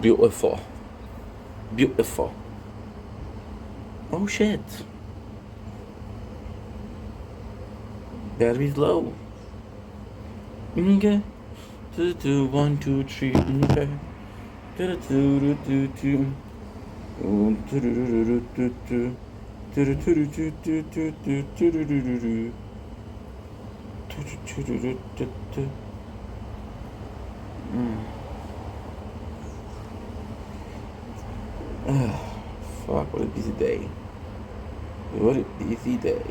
Beautiful. Beautiful. Oh shit. Battery's low. Okay. Two, two, one, two, three. Okay. Do, do, do, do, do. Do, do, do, do, do, do. Do, do, do, do, do, do, do, do, do, do, do, do. Do, do, do, do, do, do. Fuck, what a busy day. What a busy day.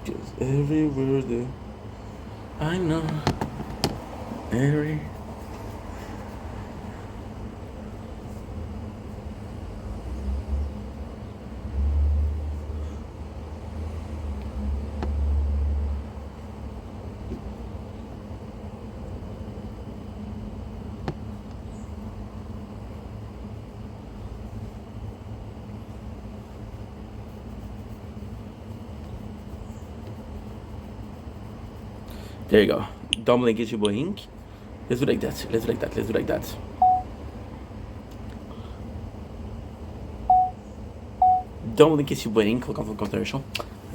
Just everywhere there. I know. Every. There you go. Dumpling gets you boink. Let's do like that. Let's do like that. Let's do like that. Dumpling gets you boink. Look on the commercial.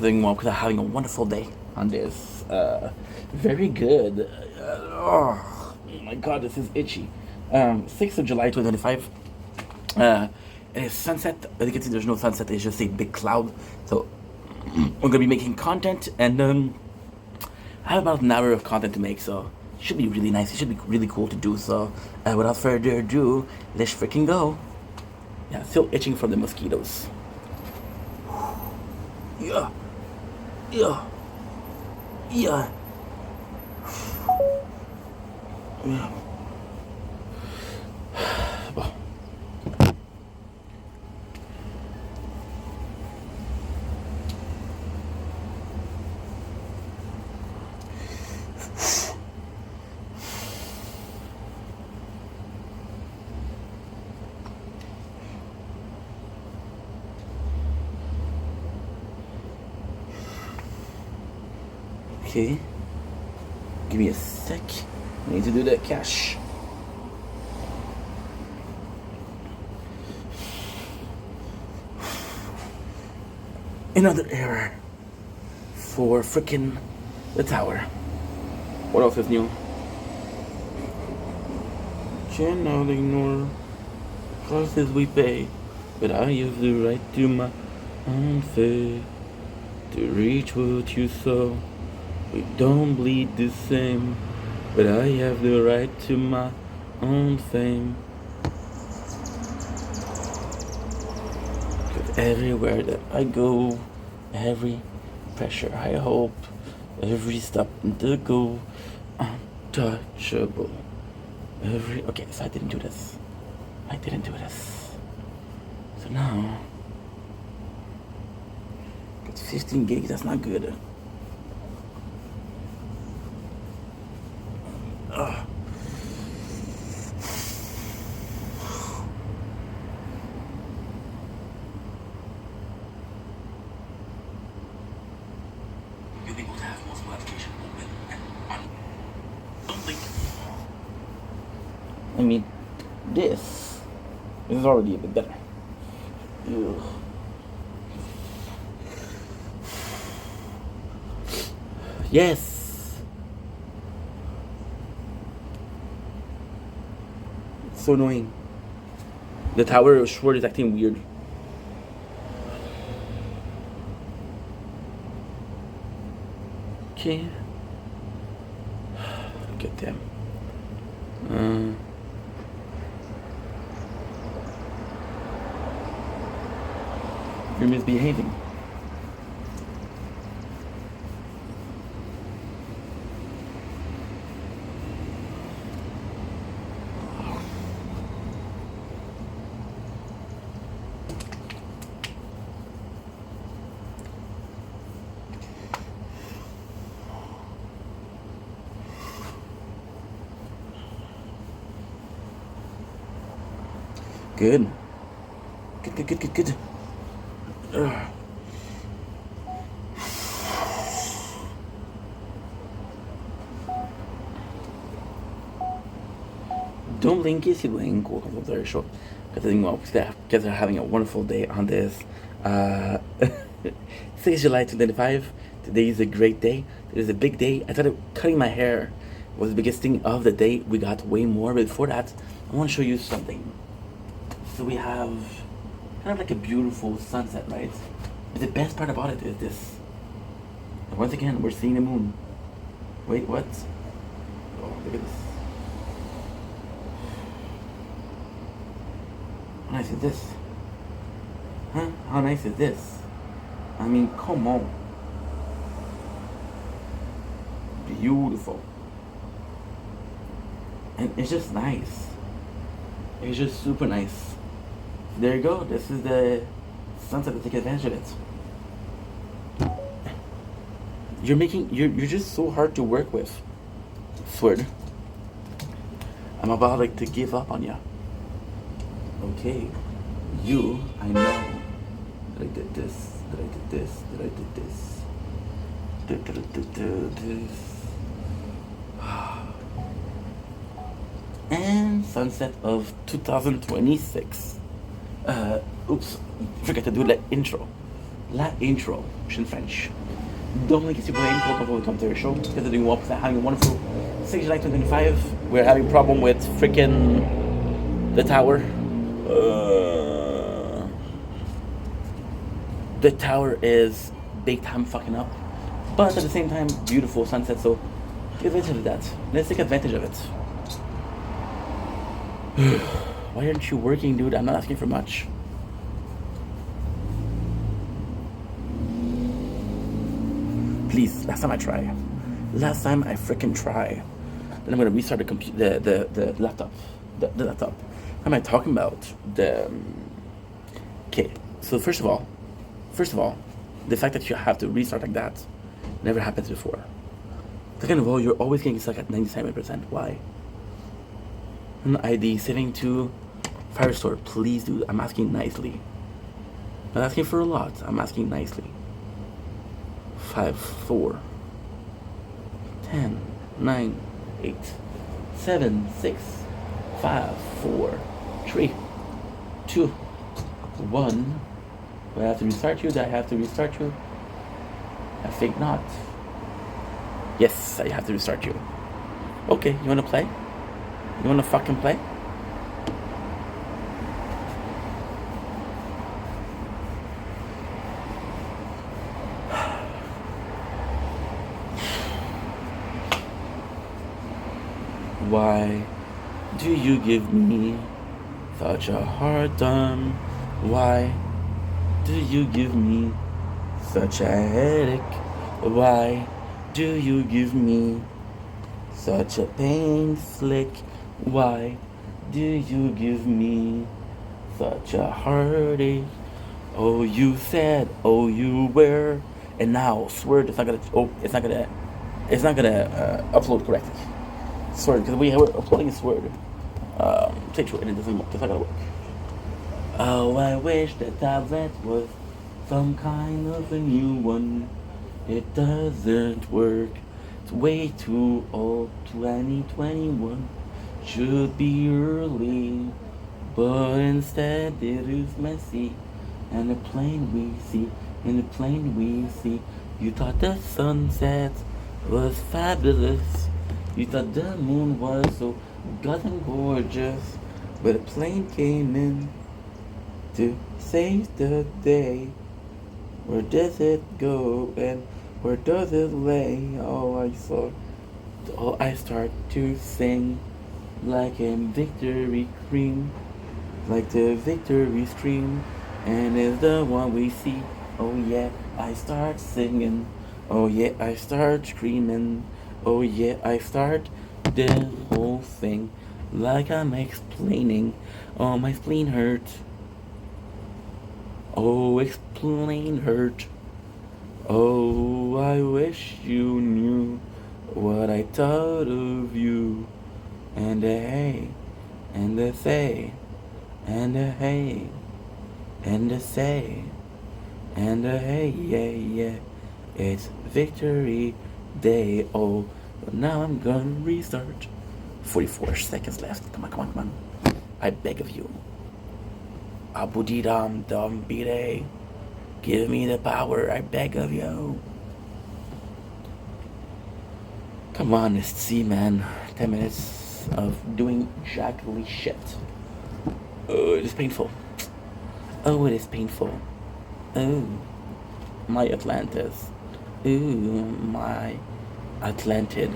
Doing well because I'm having a wonderful day on this. Very good. Oh my god, this is itchy. 6th of July 2025. It is sunset. As you can see, there's no sunset. It's just a big cloud. So we're gonna be making content, and I have about an hour of content to make, so it should be really nice. It should be really cool to do. So without further ado, let's freaking go. Yeah, still itching from the mosquitoes. Yeah, yeah, yeah. Yeah. Bon. Okay. Give me a sec. I need to do that cash. Another error for frickin' the tower. What else is new? Cannot ignore prices we pay, but I have the right to my own fate. To reach what you sow, we don't bleed the same, but I have the right to my own fame. Cause everywhere that I go, every pressure I hope, every step to go, untouchable. Okay, so I didn't do this. So now, it's 15 gigs. That's not good. You'll be able to have multiple applications open on link. I mean, this is already a bit better. Ugh. Yes. It's so annoying. The tower of Schwartz is acting weird. Okay. Get them. You're misbehaving. Good. Good. Don't blink if you blink. Welcome to the show. Because they're having a wonderful day on this. Uh, 6 July 2025. Today is a great day. It is a big day. I thought cutting my hair was the biggest thing of the day. We got way more. But before that, I want to show you something. So we have kind of like a beautiful sunset, right? But the best part about it is this. And once again, we're seeing the moon. Wait, what? Oh, look at this. How nice is this? Huh? How nice is this? I mean, come on. Beautiful. And it's just nice. It's just super nice. There you go. This is the sunset to take advantage of it. You're just so hard to work with. Sword. I'm about like to give up on you. Okay. You, I know that I did this, that I did this, that I did this. This. And sunset of 2026. Oops, forgot to do la intro. La intro, in French. Don't like it's your brain, welcome to the show. Because they're doing well, because they're having a wonderful 6 July 2025. We're having a problem with freaking the tower. The tower is big time fucking up. But at the same time, beautiful sunset, so take advantage of that. Let's take advantage of it. Why aren't you working, dude? I'm not asking for much. Please, last time I try. Last time I freaking try. Then I'm gonna restart the laptop. The laptop. What am I talking about? Okay, so first of all, the fact that you have to restart like that never happened before. Second of all, you're always getting stuck at 97%. Why? An ID setting to Firestore. Please, dude. I'm asking nicely. I'm not asking for a lot. I'm asking nicely. 5, 4, 10, 9, 8, 7, 6, 5, 4, 3, 2, 1. Do I have to restart you? Do I have to restart you? I think not. Yes, I have to restart you. Okay, you wanna play? You wanna fucking play? Why do you give me such a hard time? Why do you give me such a headache? Why do you give me such a pain slick? Why do you give me such a heartache? Oh, you said, oh, you were, and now swear it's not gonna upload correctly. Sword, because we're uploading a Sword. Take Sword, and it doesn't work. It's not gonna work. Oh, I wish that tablet was some kind of a new one. It doesn't work. It's way too old. 2021 should be early, but instead it is messy. And the plane we see, you thought the sunset was fabulous. You thought the moon was so goddamn gorgeous, but a plane came in to save the day. Where does it go and where does it lay? I start to sing like a victory scream, like the victory scream, and it's the one we see. Oh yeah, I start singing. Oh yeah, I start screaming. Oh yeah, I start the whole thing like I'm explaining. Oh, my spleen hurt. Oh, explain hurt. Oh, I wish you knew what I thought of you. And a hey, and a say, and a hey, and a say, and a hey, yeah. It's victory day. Oh, but now I'm gonna restart 44 seconds left. Come on, come on, come on. I beg of you. Abudi dam dam bire. Give me the power, I beg of you. Come on, let's see, man. 10 minutes of doing jackally shit. Oh, it is painful. Oh, it is painful. Oh, my Atlantis. Ooh, my Atlantid.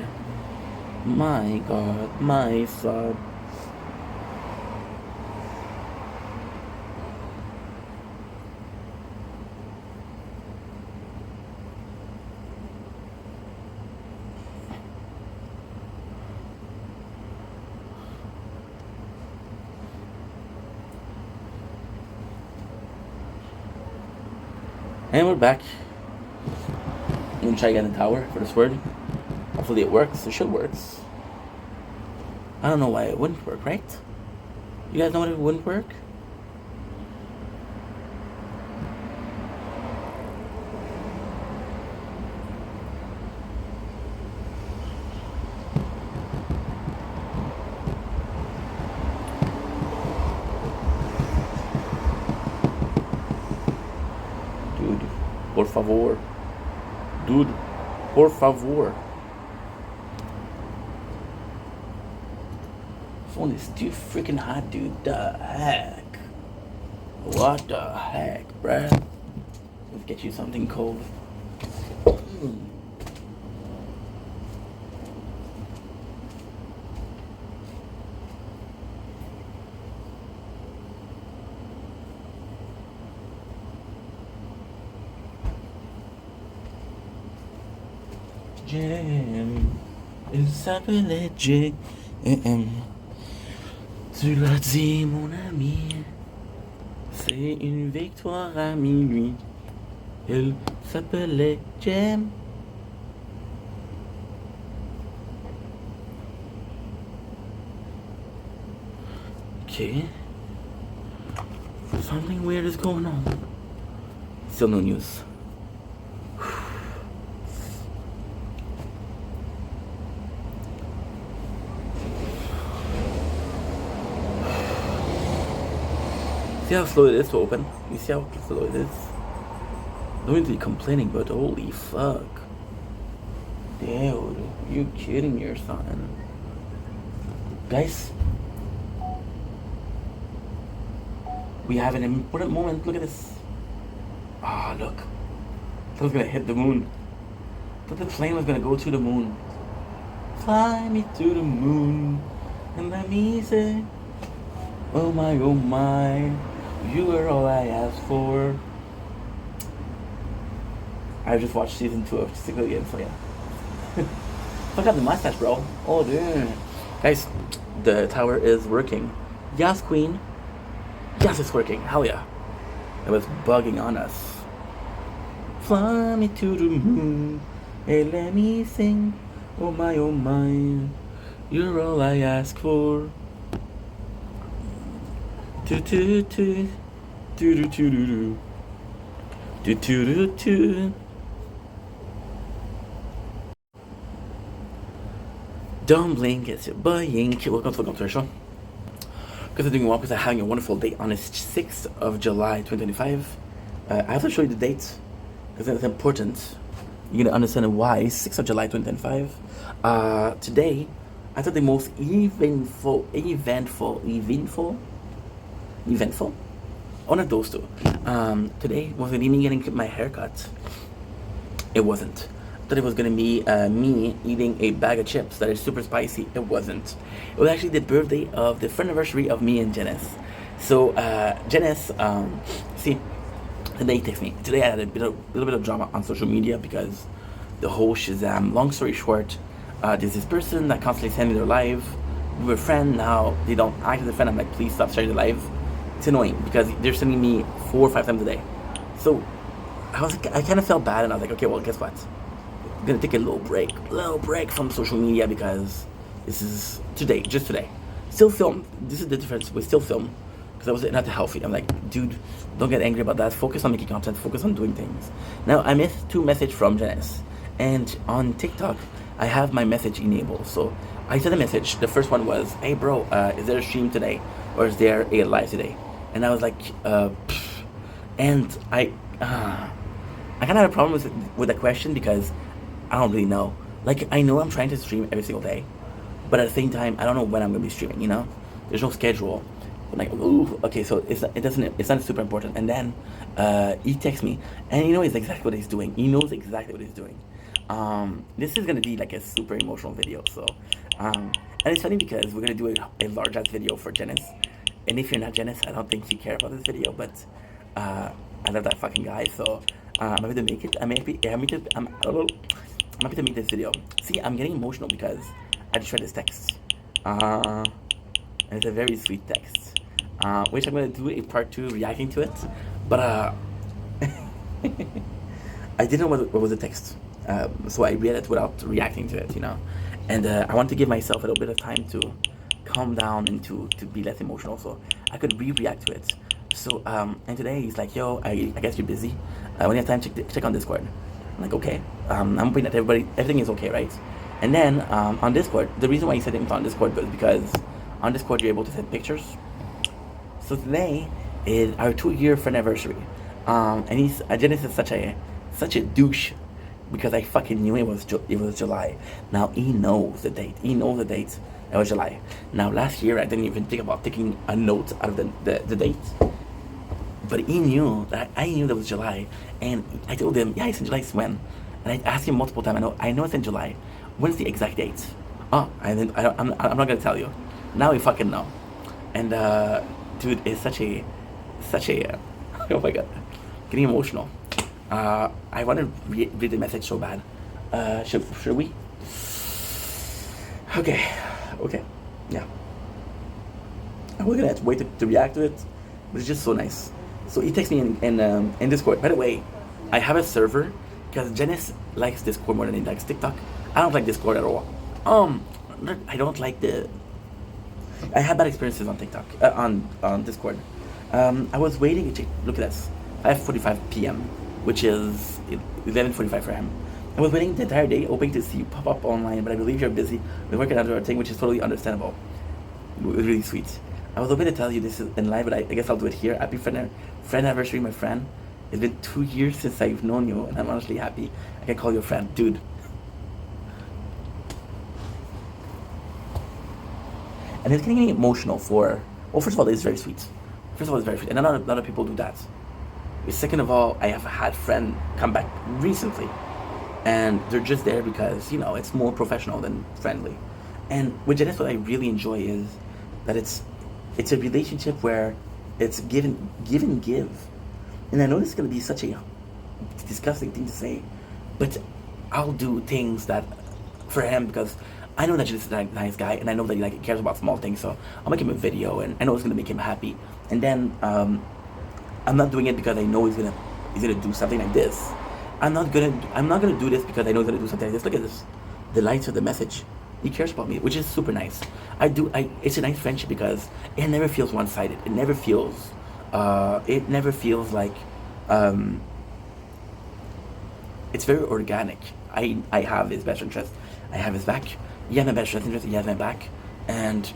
My God, my son. And we're back. I'm gonna try again the tower for this word. Hopefully it works. It should work. I don't know why it wouldn't work, right? You guys know why it wouldn't work? Dude, por favor. Dude, por favor. Phone is too freaking hot, dude. The heck? What the heck, bruh? Let's get you something cold. Jam, il s'appelait JM. Tu l'as dit, mon ami. C'est une victoire à minuit. Il s'appelait Jam. Okay. Something weird is going on. Still no news. See how slow it is to open? You see how slow it is? Don't need to be complaining, but holy fuck. Dude, you kidding me or something? Guys, we have an important moment. Look at this. Ah, look. I thought it was gonna hit the moon. I thought the plane was gonna go to the moon. Fly me to the moon and let me say, oh my, you are all I asked for. I just watched season 2 of Secret again, so yeah. Fuck up the mustache, bro. Oh, dude. Guys, the tower is working. Yes, queen. Yes, it's working. Hell yeah. It was bugging on us. Fly me to the moon and let me sing. Oh my, you're all I ask for. Do do do do do do do do do do do. Don't blink, it's your boy Yink. Welcome to the commercial. Because I'm doing well because I'm having a wonderful day on the 6th of July 2025. I have to show you the date because it's important. You're gonna understand why. 6th of July 2025. Today, I thought the most eventful. One of those two. Today wasn't even getting my haircut. It wasn't. I thought it was gonna be me eating a bag of chips that is super spicy. It wasn't. It was actually the birthday of the friend anniversary of me and Janice. So Janice, see, today text me. Today I had a little bit of drama on social media because the whole Shazam. Long story short, there's this person that constantly sends me their live. We were friends. Now they don't act as a friend. I'm like, please stop sharing the live. It's annoying because they're sending me 4 or 5 times a day. So I kind of felt bad, and I was like, okay, well, guess what? I'm gonna take a little break from social media because this is just today. Still film. This is the difference. We still film because I was not healthy. I'm like, dude, don't get angry about that. Focus on making content. Focus on doing things. Now I missed 2 messages from Janice, and on TikTok I have my message enabled. So I sent a message. The first one was, "Hey, bro, is there a stream today, or is there a live today?" And I was like, pfft. And I kind of have a problem with that question because I don't really know. Like, I know I'm trying to stream every single day, but at the same time, I don't know when I'm gonna be streaming. You know, there's no schedule. I'm like, ooh, okay, so it's not super important. And then he texts me, and he knows exactly what he's doing. He knows exactly what he's doing. This is gonna be like a super emotional video. So, and it's funny because we're gonna do a large ass video for Janice. And if you're not Janice, I don't think you care about this video, but I love that fucking guy. So I'm happy to make it. I'm happy to make this video. See, I'm getting emotional because I just read this text. And it's a very sweet text. Which I'm gonna do a part 2 reacting to it. But I didn't know what was the text. So I read it without reacting to it, you know. And I want to give myself a little bit of time to calm down and to be less emotional, so I could react to it. So and today he's like, "Yo, I guess you're busy. When you have time, check on Discord." I'm like, "Okay." I'm hoping that everything is okay, right? And then on Discord, the reason why he said it on Discord was because on Discord you're able to send pictures. So today is our 2-year friend anniversary, and Janice is such a douche because I fucking knew it was July. Now he knows the date. He knows the date. It was July. Now last year I didn't even think about taking a note out of the date, but he knew that I knew that was July, and I told him, "Yeah, it's in July. It's when?" And I asked him multiple times. I know it's in July. When's the exact date? Oh, I'm not gonna tell you. Now we fucking know. And dude, it's such a oh my god, getting emotional. I want to read the message so bad. Should we? Okay, yeah. We're gonna have to wait to react to it, but it's just so nice. So he texts me in Discord. By the way, I have a server because Janice likes Discord more than he likes TikTok. I don't like Discord at all. I don't like I had bad experiences on TikTok, on Discord. I was waiting to look at this, 5:45 p.m., which is 11:45 for him. I was waiting the entire day, hoping to see you pop up online, but I believe you're busy with work and other thing, which is totally understandable. It was really sweet. I was hoping to tell you this is in live, but I guess I'll do it here. Happy friend anniversary, my friend. It's been 2 years since I've known you, and I'm honestly happy I can call you a friend, dude. And it's getting emotional for. Well, first of all, it's very sweet. And a lot of people do that. Second of all, I have had friends come back recently, and they're just there because, you know, it's more professional than friendly. And with Janice, what I really enjoy is that it's a relationship where it's give and give. And I know this is gonna be such a disgusting thing to say, but I'll do things that for him because I know that Janice is a nice guy, and I know that he cares about small things. So I'll make him a video, and I know it's gonna make him happy. And then I'm not doing it because I know he's gonna do something like this. I'm not gonna do this because I know he's gonna do something like this. Look at this, the lights of the message. He cares about me, which is super nice. It's a nice friendship because it never feels one-sided. It never feels like it's very organic. I have his best interest. I have his back. He has my best interest. He has my back, and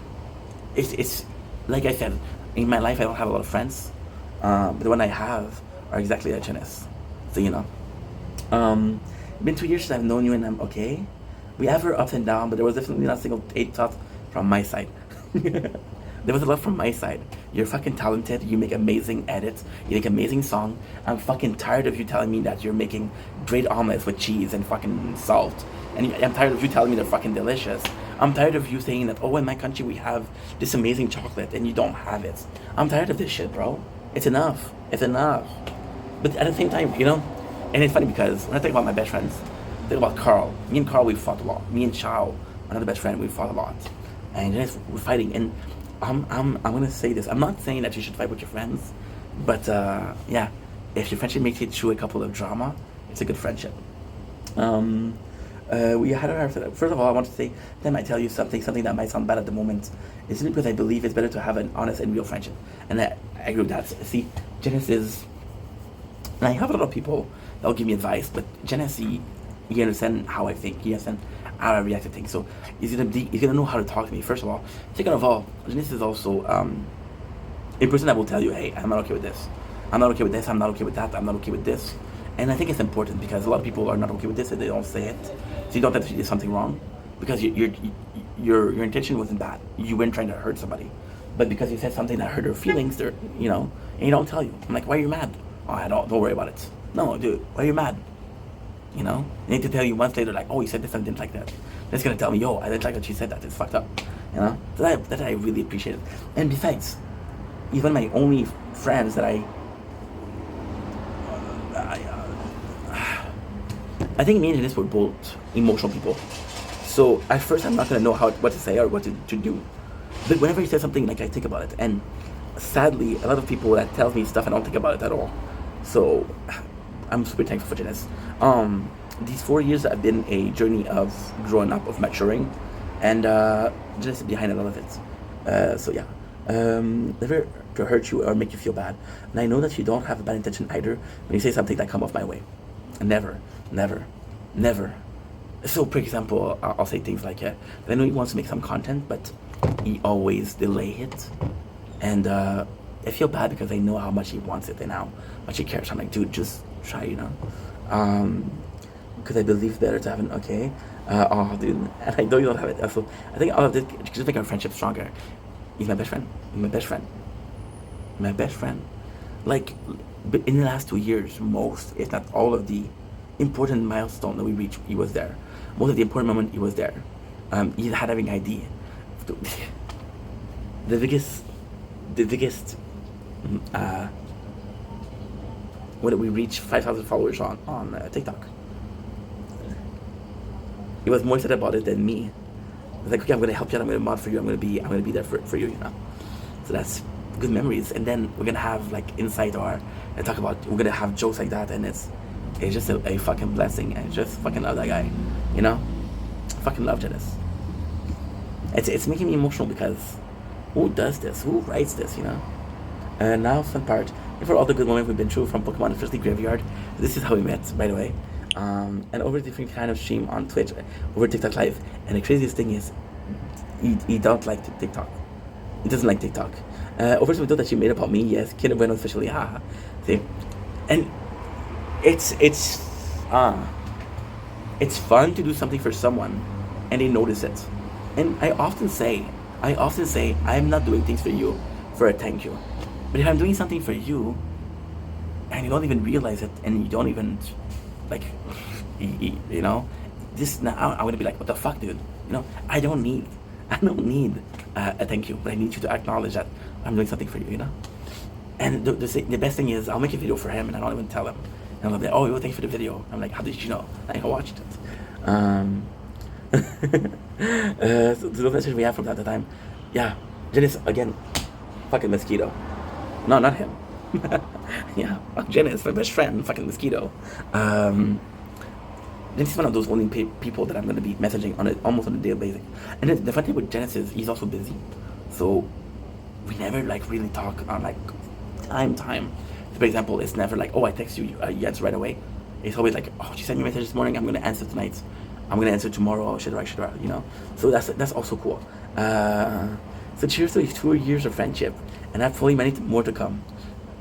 it's like I said, in my life I don't have a lot of friends, but the one I have are exactly like Janice. So you know, been 2 years since I've known you, and I'm okay. We have our ups and downs, but there was definitely not a single hate thought from my side. There was a lot from my side. You're fucking talented. You make amazing edits. You make amazing song. I'm fucking tired of you telling me that you're making great omelets with cheese and fucking salt. And I'm tired of you telling me they're fucking delicious. I'm tired of you saying that, oh, in my country we have this amazing chocolate and you don't have it. I'm tired of this shit, bro. It's enough. It's enough. But at the same time, you know, and it's funny because when I think about my best friends, I think about Carl. Me and Carl, we fought a lot. Me and Chow, another best friend, we fought a lot. And then we're fighting. And I'm gonna say this. I'm not saying that you should fight with your friends, but yeah, if your friendship makes it through a couple of drama, it's a good friendship. We had our first of all, I want to say that I might tell you something that might sound bad at the moment. It's simply because I believe it's better to have an honest and real friendship, and I agree with that. See, Janice is, and I have a lot of people that will give me advice, but Janice, he understands how I think. He understands how I react to things. So he's gonna know how to talk to me, first of all. Second of all, Janice is also a person that will tell you, hey, I'm not okay with this. I'm not okay with this. I'm not okay with that. I'm not okay with this. And I think it's important because a lot of people are not okay with this and they don't say it. So you don't have to do something wrong because your intention wasn't bad. You weren't trying to hurt somebody. But because you said something that hurt their feelings, they're, and you don't tell you. I'm like, why are you mad? Oh, I don't worry about it. No, dude, why are you mad? They need to tell you months later, like, oh, you said this and I didn't like that. They're just gonna tell me, yo, I didn't like that you said that. It's fucked up. That I really appreciate it. And besides, he's one of my only friends that I think me and Janice were both emotional people. So at first I'm not gonna know what to say or what to do. But whenever he says something, like I think about it. And sadly, a lot of people that tells me stuff, I don't think about it at all. So I'm super thankful for Janice. These 4 years have been a journey of growing up, of maturing, and Janice is behind a lot of it. So yeah, never to hurt you or make you feel bad. And I know that you don't have a bad intention either when you say something that come off my way. Never, never, never. So, for example, I'll say things like, I know he wants to make some content, but he always delay it. And I feel bad because I know how much he wants it and how much he cares. I'm like, dude, just try, because I believe better to have an okay. Oh, dude, and I know you don't have it. So I think all of this just make our friendship stronger. He's my best friend. He's my best friend. My best friend. Like, in the last 2 years, most, if not all of the important milestone that we reached, he was there. Most of the important moment, he was there. He had having idea. The biggest, when we reached 5,000 followers on TikTok. He was more excited about it than me. He was like, okay, I'm gonna help you out, I'm gonna mod for you, I'm gonna be there for you, So that's good memories. And then we're gonna have like inside and talk about, we're gonna have jokes like that, and it's just a fucking blessing. I just fucking love that guy, fucking love Janice. It's making me emotional because who does this? Who writes this, And now fun part. And for all the good moments we've been through from Pokemon, especially Graveyard, this is how we met, by the way. And over different kind of stream on Twitch, over TikTok Live. And the craziest thing is, he don't like TikTok. He doesn't like TikTok. Over some video that she made about me, yes, Kinder Bueno officially, haha. See, and it's fun to do something for someone, and they notice it. And I often say, I'm not doing things for you for a thank you. But if I'm doing something for you, and you don't even realize it, and you don't even, like, this now, I'm gonna be like, what the fuck, dude? I don't need a thank you, but I need you to acknowledge that I'm doing something for you, And the best thing is, I'll make a video for him, and I don't even tell him. And I'll be like, oh, thank you for the video. I'm like, how did you know? Like, I watched it. So the message we have from that time, yeah, Janice, again, fucking mosquito. No, not him. Yeah, Janice, my best friend, fucking mosquito. Janice is one of those only people that I'm going to be messaging almost on a daily basis. And then the funny thing with Janice is he's also busy. So we never like really talk on like time. So, for example, it's never like, oh, I text you, you answer right away. It's always like, oh, she sent me a message this morning, I'm going to answer tonight. I'm going to answer tomorrow, should I, So that's also cool. So cheers to these 2 years of friendship, and hopefully many more to come.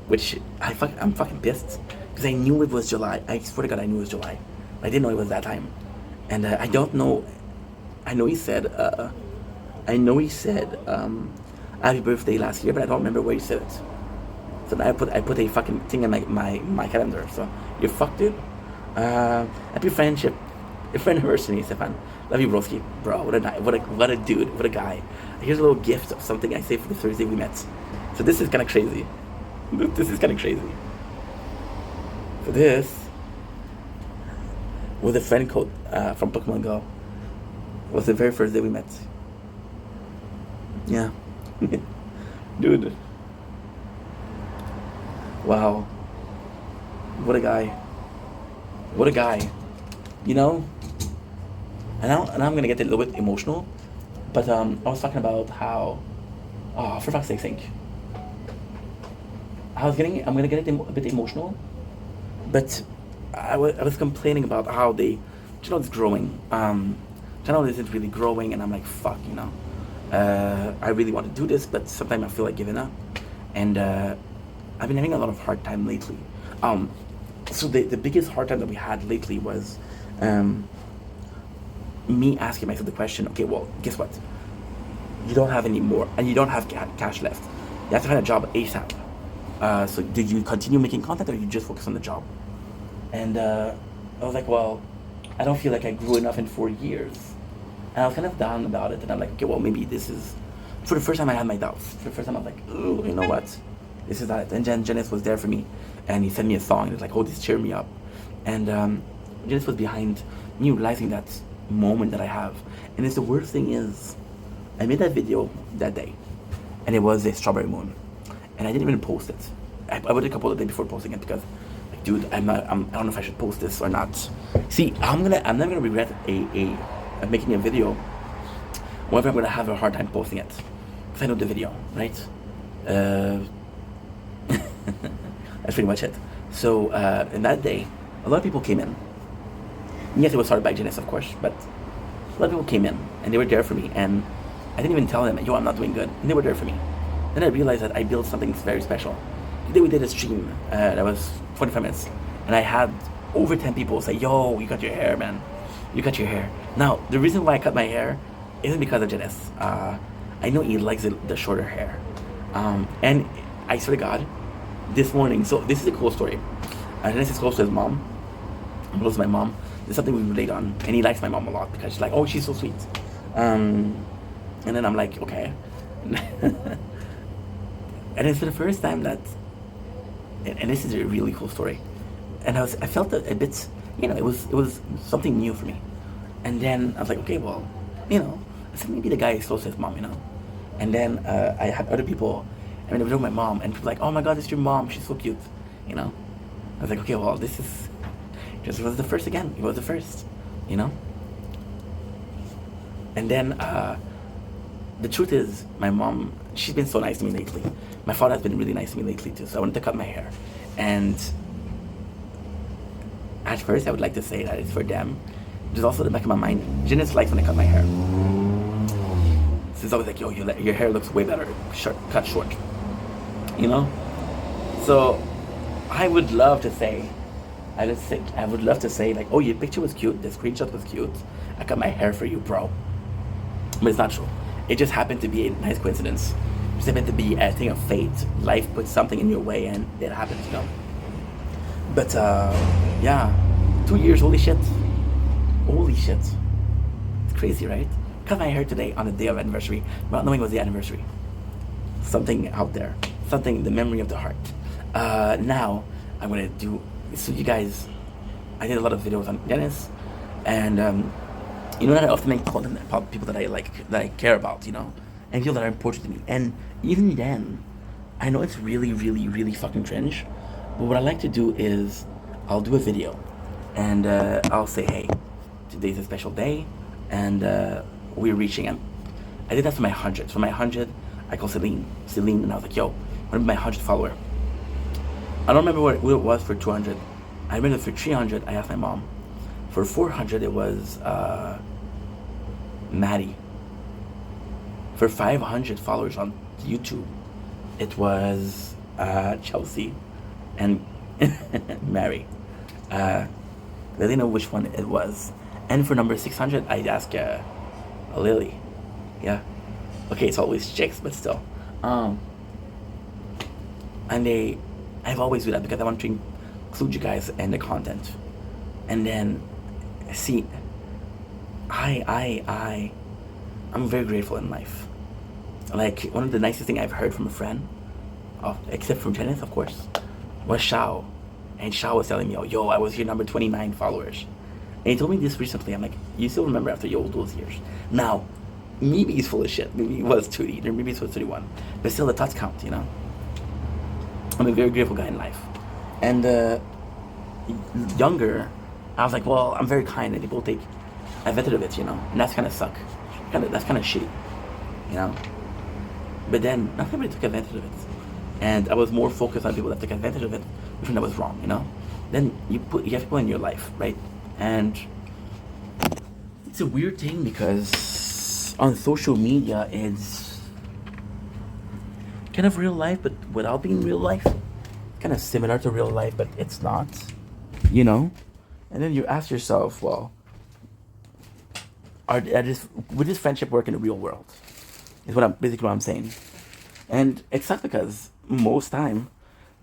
Which I'm fucking pissed because I knew it was July. I swear to God, I knew it was July. I didn't know it was that time, and I don't know. I know he said happy birthday last year, but I don't remember where he said it. So I put a fucking thing in my calendar. So you're fucked, dude. Happy friendship, friend anniversary, Stefan. Love you, broski, bro. What a dude, what a guy. Here's a little gift of something I saved for the Thursday we met. So this is kind of crazy. This is kind of crazy. So this was a friend code from Pokemon Go. It was the very first day we met. Yeah. Dude. Wow. What a guy. What a guy. And now I'm gonna get a little bit emotional. But I was talking about how, for fuck's sake, think. I'm gonna get a bit emotional, but I was complaining about how it's growing. channel isn't really growing, and I'm like, fuck, you know. I really want to do this, but sometimes I feel like giving up. And I've been having a lot of hard time lately. So the biggest hard time that we had lately was me asking myself the question, okay, well, guess what? You don't have any more, and you don't have cash left. You have to find a job ASAP. So did you continue making content, or you just focus on the job? And I was like, well, I don't feel like I grew enough in 4 years. And I was kind of down about it, and I'm like, okay, well, maybe this is, for the first time I had my doubts. For the first time I was like, oh, you know what? This is that. And Janice was there for me, and he sent me a song, and it's like, oh, this cheered me up. And Janice was behind me realizing that moment that I have. And it's the worst thing is, I made that video that day, and it was a strawberry moon, and I didn't even post it. I waited a couple of days before posting it because, like, dude, I don't know if I should post this or not. See, I'm never gonna regret making a video. However, I'm gonna have a hard time posting it because I know the video, right? That's pretty much it. So, in that day, a lot of people came in. Yes, it was started by Janice, of course, but a lot of people came in, and they were there for me, and I didn't even tell them, yo, I'm not doing good, and they were there for me. Then I realized that I built something very special. Today we did a stream that was 45 minutes, and I had over 10 people say, yo, you cut your hair, man. You cut your hair. Now, the reason why I cut my hair isn't because of Janice. I know he likes the shorter hair. And I swear to God, this morning, so this is a cool story. Janice is close to his mom. I'm close to my mom. There's something we relate on, and he likes my mom a lot because she's like, oh, she's so sweet. And then I'm like, okay. And it's for the first time that, and this is a really cool story, and I felt a bit, you know, it was something new for me. And then I was like, okay, well, you know, I said maybe the guy is close to his mom, you know. And then I had other people, I mean, they were with my mom, and people were like, oh my God, it's your mom, she's so cute, you know. I was like, okay, well, this is, just was the first again, it was the first, you know. And then the truth is, my mom, she's been so nice to me lately. My father has been really nice to me lately too, so I wanted to cut my hair. And at first I would like to say that it's for them. There's also the back of my mind, Janice likes when I cut my hair. So it's always like, yo, your hair looks way better cut short, you know? So I would love to say, I would love to say like, oh, your picture was cute, the screenshot was cute, I cut my hair for you, bro. But it's not true. It just happened to be a nice coincidence. It just happened to be a thing of fate. Life puts something in your way and it happens, you know. But yeah, 2 years, holy shit. Holy shit. It's crazy, right? Cut my hair today on the day of anniversary, without knowing it was the anniversary. Something out there. Something, the memory of the heart. Now, I'm gonna do, so you guys, I did a lot of videos on Janice, and you know that I often make content about people that I like, that I care about, you know, and people that are important to me. And even then, I know it's really, really, really fucking cringe, but what I like to do is, I'll do a video, and I'll say, hey, today's a special day, and we're reaching. I did that for my 100. For my 100, I called Celine, and I was like, yo, what is my 100th follower? I don't remember what it was for 200. I remember for 300, I asked my mom. For 400, it was Maddie. For 500 followers on YouTube, it was Chelsea and Mary. I didn't know which one it was. And for number 600, I asked Lily. Yeah. Okay, it's always chicks, but still. And I've always do that because I want to include you guys in the content. And then, see, I'm very grateful in life. Like, one of the nicest things I've heard from a friend, except from Janice, of course, was Shao. And Shao was telling me, yo, I was your number 29 followers. And he told me this recently. I'm like, you still remember after all those years. Now, maybe he's full of shit. Maybe he was 30, or maybe he was 31. But still, the thoughts count, you know? I'm a very grateful guy in life. And younger, I was like, well, I'm very kind, and people take advantage of it, you know? And that's kind of suck. That's kind of shitty, you know? But then, not everybody took advantage of it. And I was more focused on people that took advantage of it, which one that was wrong, you know? Then you have people in your life, right? And it's a weird thing because on social media it's kind of real life, but without being real life. Kind of similar to real life, but it's not. You know? And then you ask yourself, well, would this friendship work in the real world? Is what I'm saying. And it's not because most time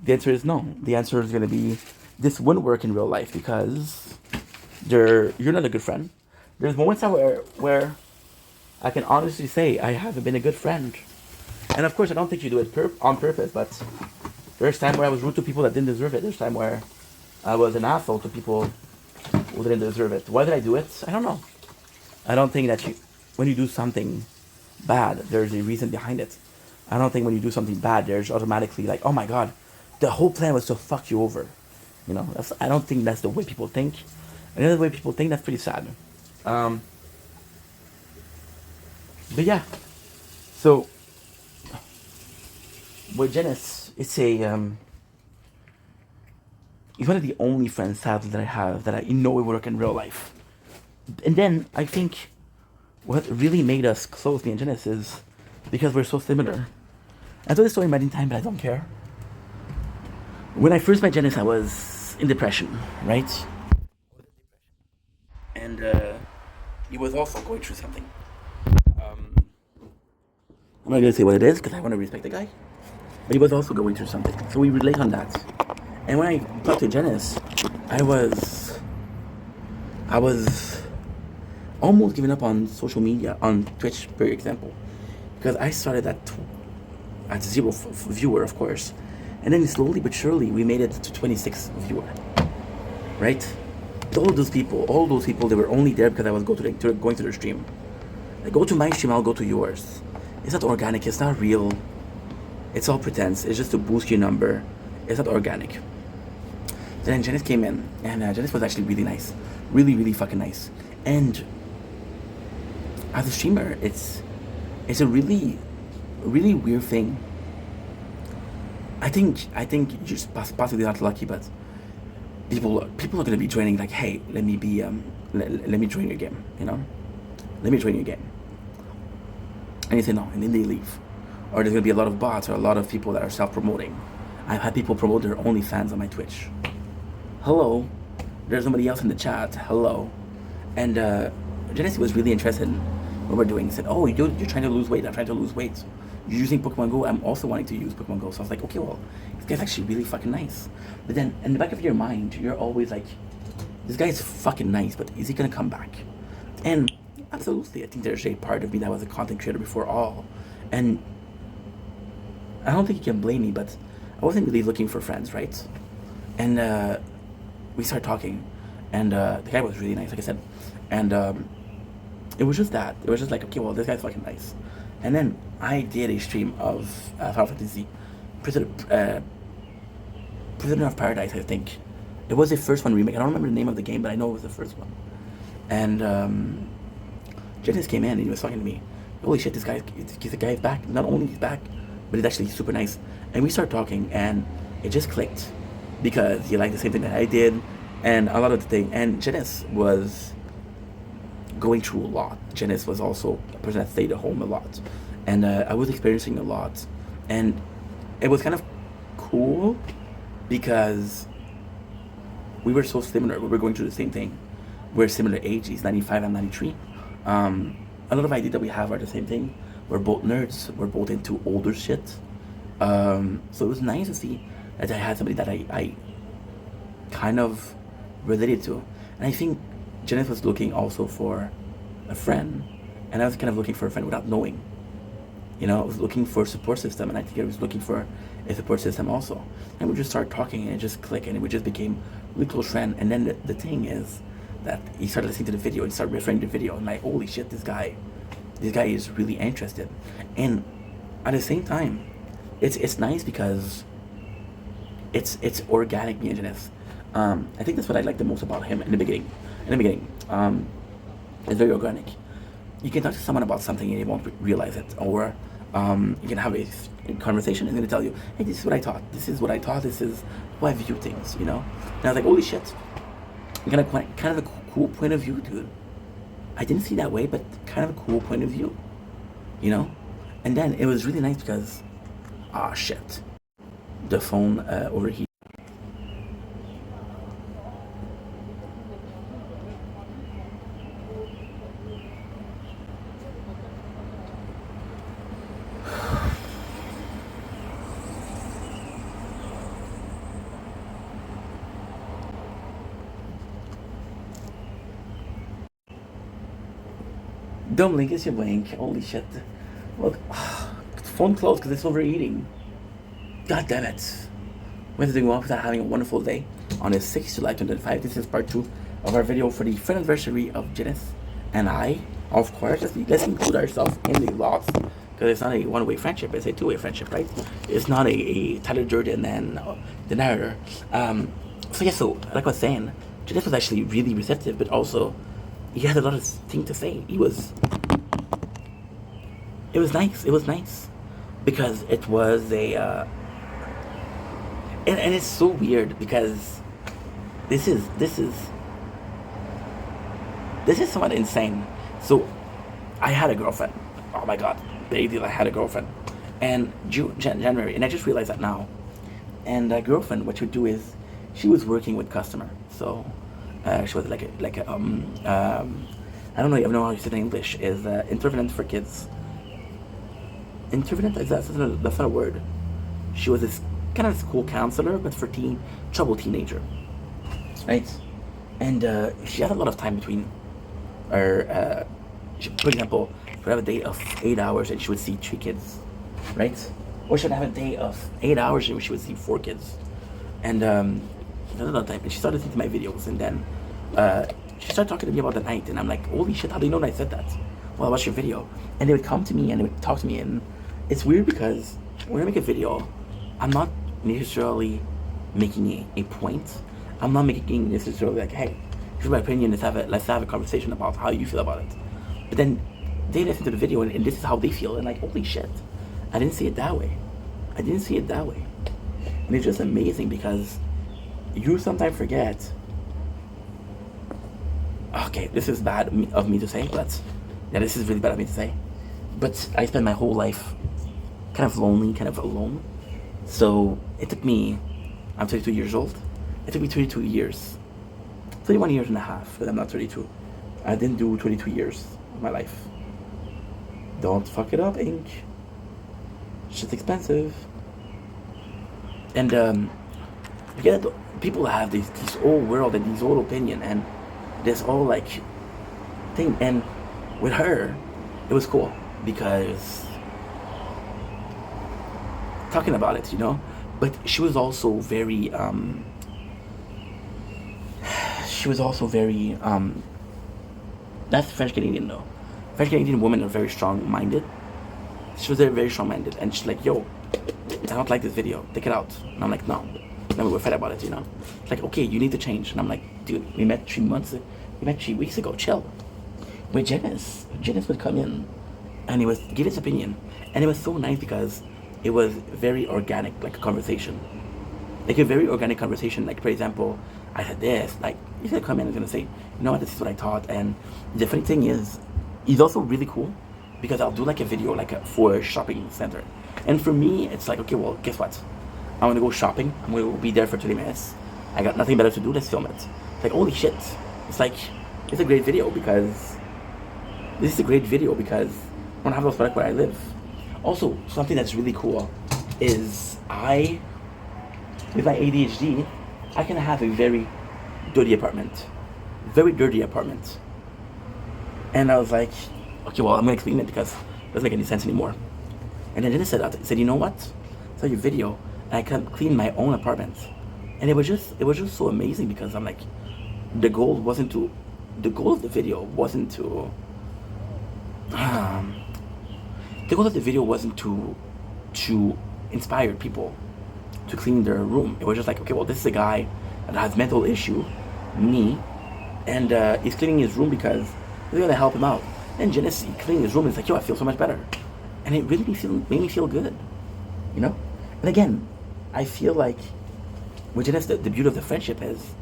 the answer is no. The answer is gonna be this wouldn't work in real life because you're not a good friend. There's moments where I can honestly say I haven't been a good friend. And of course I don't think you do it on purpose, but there's time where I was rude to people that didn't deserve it. There's time where I was an asshole to people who didn't deserve it. Why did I do it? I don't know. I don't think that when you do something bad, there's a reason behind it. I don't think when you do something bad, there's automatically like, oh my god, the whole plan was to fuck you over. You know, I don't think that's the way people think. And the way people think, that's pretty sad. But yeah, so with Janice, it's he's one of the only friends, sadly, that I have that I know would work in real life. And then I think what really made us close, me and Janice, is because we're so similar. I told this story many times, but I don't care. When I first met Janice, I was in depression, right? And he was also going through something. I'm not gonna say what it is because I want to respect the guy. But he was also going through something, so we relate on that. And when I talked to Janice, I was almost giving up on social media, on Twitch, for example, because I started at zero viewer, of course, and then slowly but surely we made it to 26 viewer, right? All those people, they were only there because I was going to their stream. Like, go to my stream, I'll go to yours. It's not organic. It's not real. It's all pretense. It's just to boost your number. It's not organic. Then Janice came in, and Janice was actually really nice, really, really fucking nice. And as a streamer, it's a really, really weird thing. I think you're just possibly not lucky, but people are gonna be joining like, hey, let me join your game, you know, let me join your game. And you say no, and then they leave. Or there's gonna be a lot of bots or a lot of people that are self-promoting. I've had people promote their OnlyFans on my Twitch. Hello, there's somebody else in the chat. Hello, and Genesee was really interested in what we're doing. He said, "Oh, you're trying to lose weight. I'm trying to lose weight. You're using Pokemon Go. I'm also wanting to use Pokemon Go." So I was like, "Okay, well, this guy's actually really fucking nice." But then in the back of your mind, you're always like, "This guy's fucking nice, but is he gonna come back?" And absolutely, I think there's a part of me that was a content creator before all, and I don't think you can blame me, but I wasn't really looking for friends, right? And we started talking, and the guy was really nice, like I said, and it was just that. It was just like, okay, well, this guy's fucking nice. And then I did a stream of Final Fantasy, Prisoner of Paradise, I think. It was the first one remake. I don't remember the name of the game, but I know it was the first one. And Janice came in and he was talking to me. Holy shit, the guy's back. Not only he's back, but he's actually super nice. And we started talking, and it just clicked because he liked the same thing that I did, and a lot of the thing. And Janice was going through a lot. Janice was also a person that stayed at home a lot, and I was experiencing a lot, and it was kind of cool because we were so similar. We were going through the same thing. We're similar ages, 95 and 93. A lot of ideas that we have are the same thing. We're both nerds. We're both into older shit. So it was nice to see that I had somebody that I kind of related to. And I think Janice was looking also for a friend. And I was kind of looking for a friend without knowing. You know, I was looking for a support system, and I think I was looking for a support system also. And we just started talking, and it just clicked, and we just became really close friends. And then the thing is that he started listening to the video and started referring to the video, and like, holy shit, this guy is really interested. And at the same time, it's nice because it's organic, me and Janice. I think that's what I like the most about him in the beginning. It's very organic. You can talk to someone about something and they won't realize it, or you can have a conversation and they're gonna tell you, hey, this is what I thought. This is how I view things, you know. And I was like, holy shit, you got kind of a cool point of view, dude. I didn't see that way, but kind of a cool point of view, you know. And then it was really nice because, ah, shit, the phone overheated. Don't blink, it's your blink. Holy shit. Look, phone closed because it's overeating. God damn it. We're doing well without having a wonderful day on the 6th July 2025. This is part 2 of our video for the friend anniversary of Janice and I. Of course, let's include ourselves in the loss because it's not a one-way friendship, it's a two-way friendship, right? It's not a Tyler Durden and the narrator. So like I was saying, Janice was actually really receptive, but also he had a lot of things to say. It was nice. It was nice because it was a and it's so weird because this is somewhat insane. So I had a girlfriend. Oh my god, baby, I had a girlfriend. And January, and I just realized that now. And a girlfriend, what she would do is she was working with customer. So she was like a I don't know even know how you say it in English, is intervenant for kids. Intervenant, that's not a word. She was this kind of school counselor, but for troubled teenager, right? And she had a lot of time between her. For example, she would have a day of 8 hours, and she would see 3 kids, right? Or she would have a day of 8 hours, and she would see 4 kids. And a lot of time, and she started listening to my videos, and then she started talking to me about the night, and I'm like, holy shit, how do you know that I said that? Well, I watched your video, and they would come to me and they would talk to me, and it's weird because when I make a video, I'm not necessarily making a point. I'm not making necessarily like, hey, here's my opinion. Let's have a conversation about how you feel about it. But then they listen to the video and this is how they feel, and like, holy shit, I didn't see it that way. And it's just amazing because you sometimes forget. Okay, this is bad of me to say, but yeah, this is really bad of me to say. But I spent my whole life kind of lonely, kind of alone. So it took me, I'm 32 years old. It took me 22 years, 21 years and a half, but I'm not 32. I didn't do 22 years of my life. Don't fuck it up, Inc. Shit's expensive. And you get people have this old world and this old opinion and this whole like thing. And with her, it was cool because talking about it, you know, but she was also very that's French Canadian though. French Canadian women are very strong minded. She was very strong minded, and she's like, yo, I don't like this video, take it out. And I'm like, no. Then we were fed about it, you know. It's like, okay, you need to change. And I'm like, dude, we met 3 weeks ago, chill. With Janice would come in and he would give his opinion, and it was so nice because it was very organic, like a conversation. Like a very organic conversation. Like, for example, I said this, like, he's gonna come in and he's gonna say, you know what, this is what I thought. And the funny thing is, he's also really cool because I'll do like a video for a shopping center. And for me, it's like, okay, well, guess what? I'm gonna go shopping. I'm gonna be there for 30 minutes. I got nothing better to do, let's film it. It's like, holy shit. It's like, it's a great video because I don't have those products where I live. Also, something that's really cool is with my ADHD, I can have a very dirty apartment. Very dirty apartment. And I was like, okay, well, I'm gonna clean it because it doesn't make any sense anymore. And then Dennis said that. He said, you know what? I saw your video and I can clean my own apartment. And it was just so amazing because I'm like, the goal of the video wasn't to inspire people to clean their room. It was just like, okay, well, this is a guy that has mental issue, me, and he's cleaning his room because it's gonna help him out. And Janice cleaning his room is like, yo, I feel so much better, and it really made me feel good, you know. And again, I feel like with Janice, the beauty of the friendship is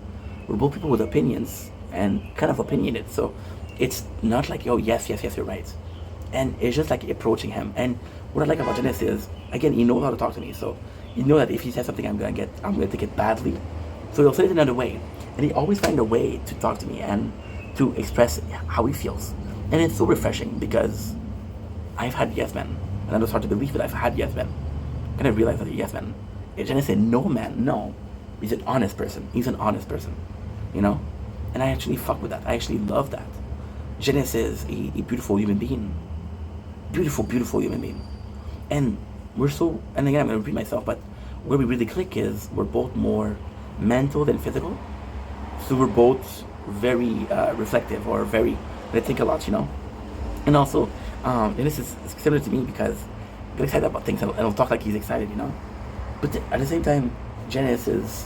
we're both people with opinions and kind of opinionated. So it's not like, oh, yes, yes, yes, you're right. And it's just like approaching him. And what I like about Dennis is, again, he knows how to talk to me. So you know that if he says something, I'm gonna take it badly. So he'll say it another way, and he always finds a way to talk to me and to express how he feels. And it's so refreshing because I've had yes men, and I know it's hard to believe that I've had yes men. And I realized that a yes man. Dennis said, no man, no. He's an honest person. He's an honest person, you know. And I actually fuck with that. I actually love that. Janice is a beautiful human being. Beautiful, beautiful human being. And we're so, and again, I'm going to repeat myself, but where we really click is we're both more mental than physical. So we're both very reflective, or very, they think a lot, you know. And also, Janice is similar to me because I get excited about things, and I'll talk like he's excited, you know. But at the same time, Janice is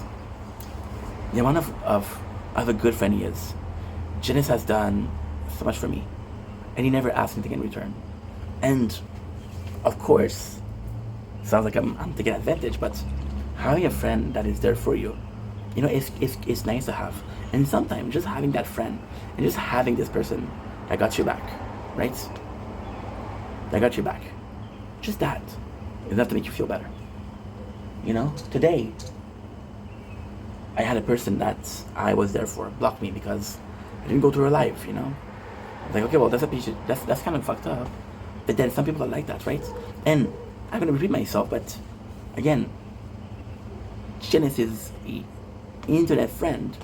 the amount of a good friend he is. Janice has done so much for me, and he never asked anything in return. And of course, sounds like I'm taking advantage, but having a friend that is there for you, you know, it's nice to have. And sometimes just having that friend and just having this person that got your back, right? That got your back. Just that is enough to make you feel better. You know, today I had a person that I was there for block me because I didn't go to her live, you know. I was like, okay, well, that's kind of fucked up. But then some people are like that, right? And I'm gonna repeat myself, but again, Janice is an internet friend,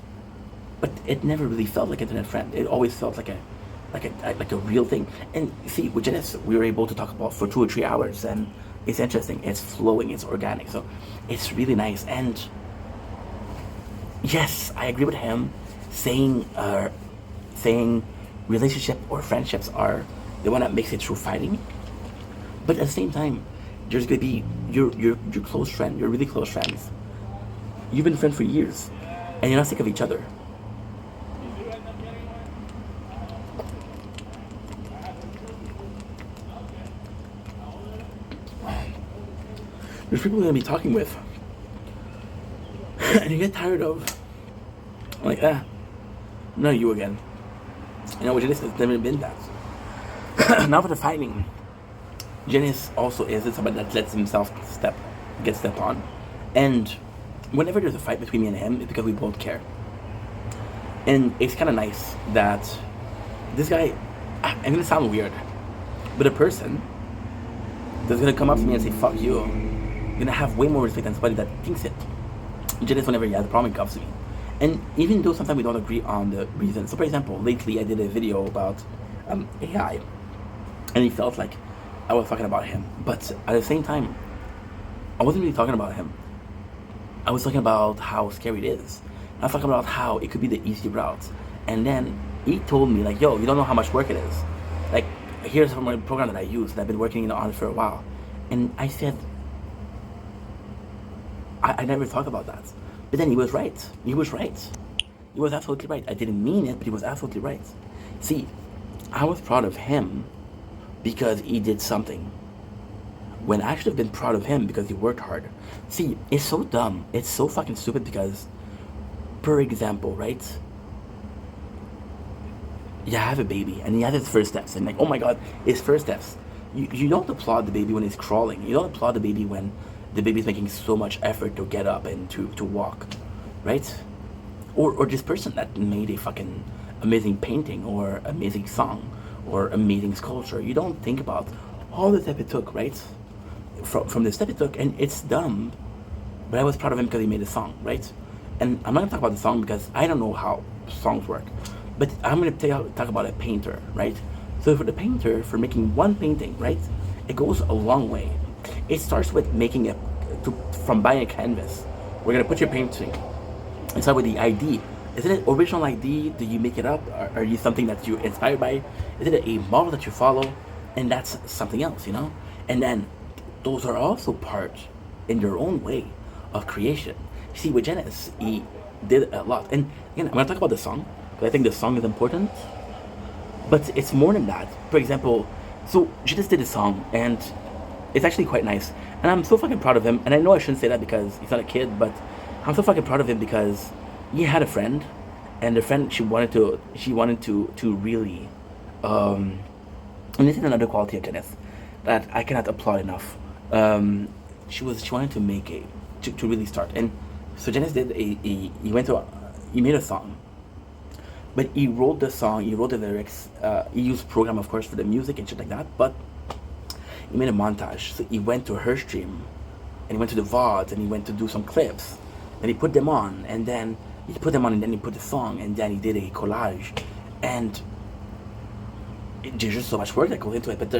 but it never really felt like internet friend. It always felt like a real thing. And see, with Janice, we were able to talk about for 2 or 3 hours, and it's interesting, it's flowing, it's organic, so it's really nice. And yes, I agree with him saying relationship or friendships are the one that makes it through fighting. But at the same time, there's gonna be your close friend, your really close friends. You've been friends for years, and you're not sick of each other. There's people you're gonna be talking with, and you get tired of, like, no, you again. You know, Janice has never been that. Now for the fighting, Janice also isn't somebody that lets himself get stepped on. And whenever there's a fight between me and him, it's because we both care. And it's kind of nice that this guy, I'm gonna sound weird, but a person that's gonna come up to me and say, fuck you, gonna have way more respect than somebody that thinks it. Janice, whenever he has a problem, he comes to me. And even though sometimes we don't agree on the reason. So for example, lately I did a video about AI, and he felt like I was talking about him. But at the same time, I wasn't really talking about him. I was talking about how scary it is. I was talking about how it could be the easy route. And then he told me, like, yo, you don't know how much work it is. Like, here's from a program that I use that I've been working on for a while. And I said, I never thought about that. But then he was right. He was right. He was absolutely right. I didn't mean it, but he was absolutely right. See, I was proud of him because he did something, when I should have been proud of him because he worked hard. See, it's so dumb. It's so fucking stupid because, per example, right? You have a baby and he has his first steps, and like, oh my god, his first steps. You don't applaud the baby when he's crawling. You don't applaud the baby when the baby's making so much effort to get up and to walk, right? Or this person that made a fucking amazing painting or amazing song or amazing sculpture. You don't think about all the step it took, right? From the step it took, and it's dumb, but I was proud of him because he made a song, right? And I'm not gonna talk about the song because I don't know how songs work, but I'm gonna talk about a painter, right? So for the painter, for making one painting, right, it goes a long way. It starts with making from buying a canvas. We're gonna put your painting. And start with the ID. Is it an original ID? Do you make it up? Are you something that you're inspired by? Is it a model that you follow? And that's something else, you know? And then those are also part in their own way of creation. See, with Janice, he did a lot. And again, I'm gonna talk about the song, because I think the song is important. But it's more than that. For example, so Janice did a song, and it's actually quite nice. And I'm so fucking proud of him. And I know I shouldn't say that because he's not a kid, but I'm so fucking proud of him because he had a friend, and the friend she wanted to really And this is another quality of Janice that I cannot applaud enough. Um, she wanted to make to really start, and so Janice did he went to he made a song, but he wrote the song, he wrote the lyrics, he used program of course for the music and shit like that, but he made a montage. So he went to her stream, and he went to the VODs, and he went to do some clips, and he put them on, and then he put them on, and then he put the song, and then he did a collage, and there's just so much work that goes into it. But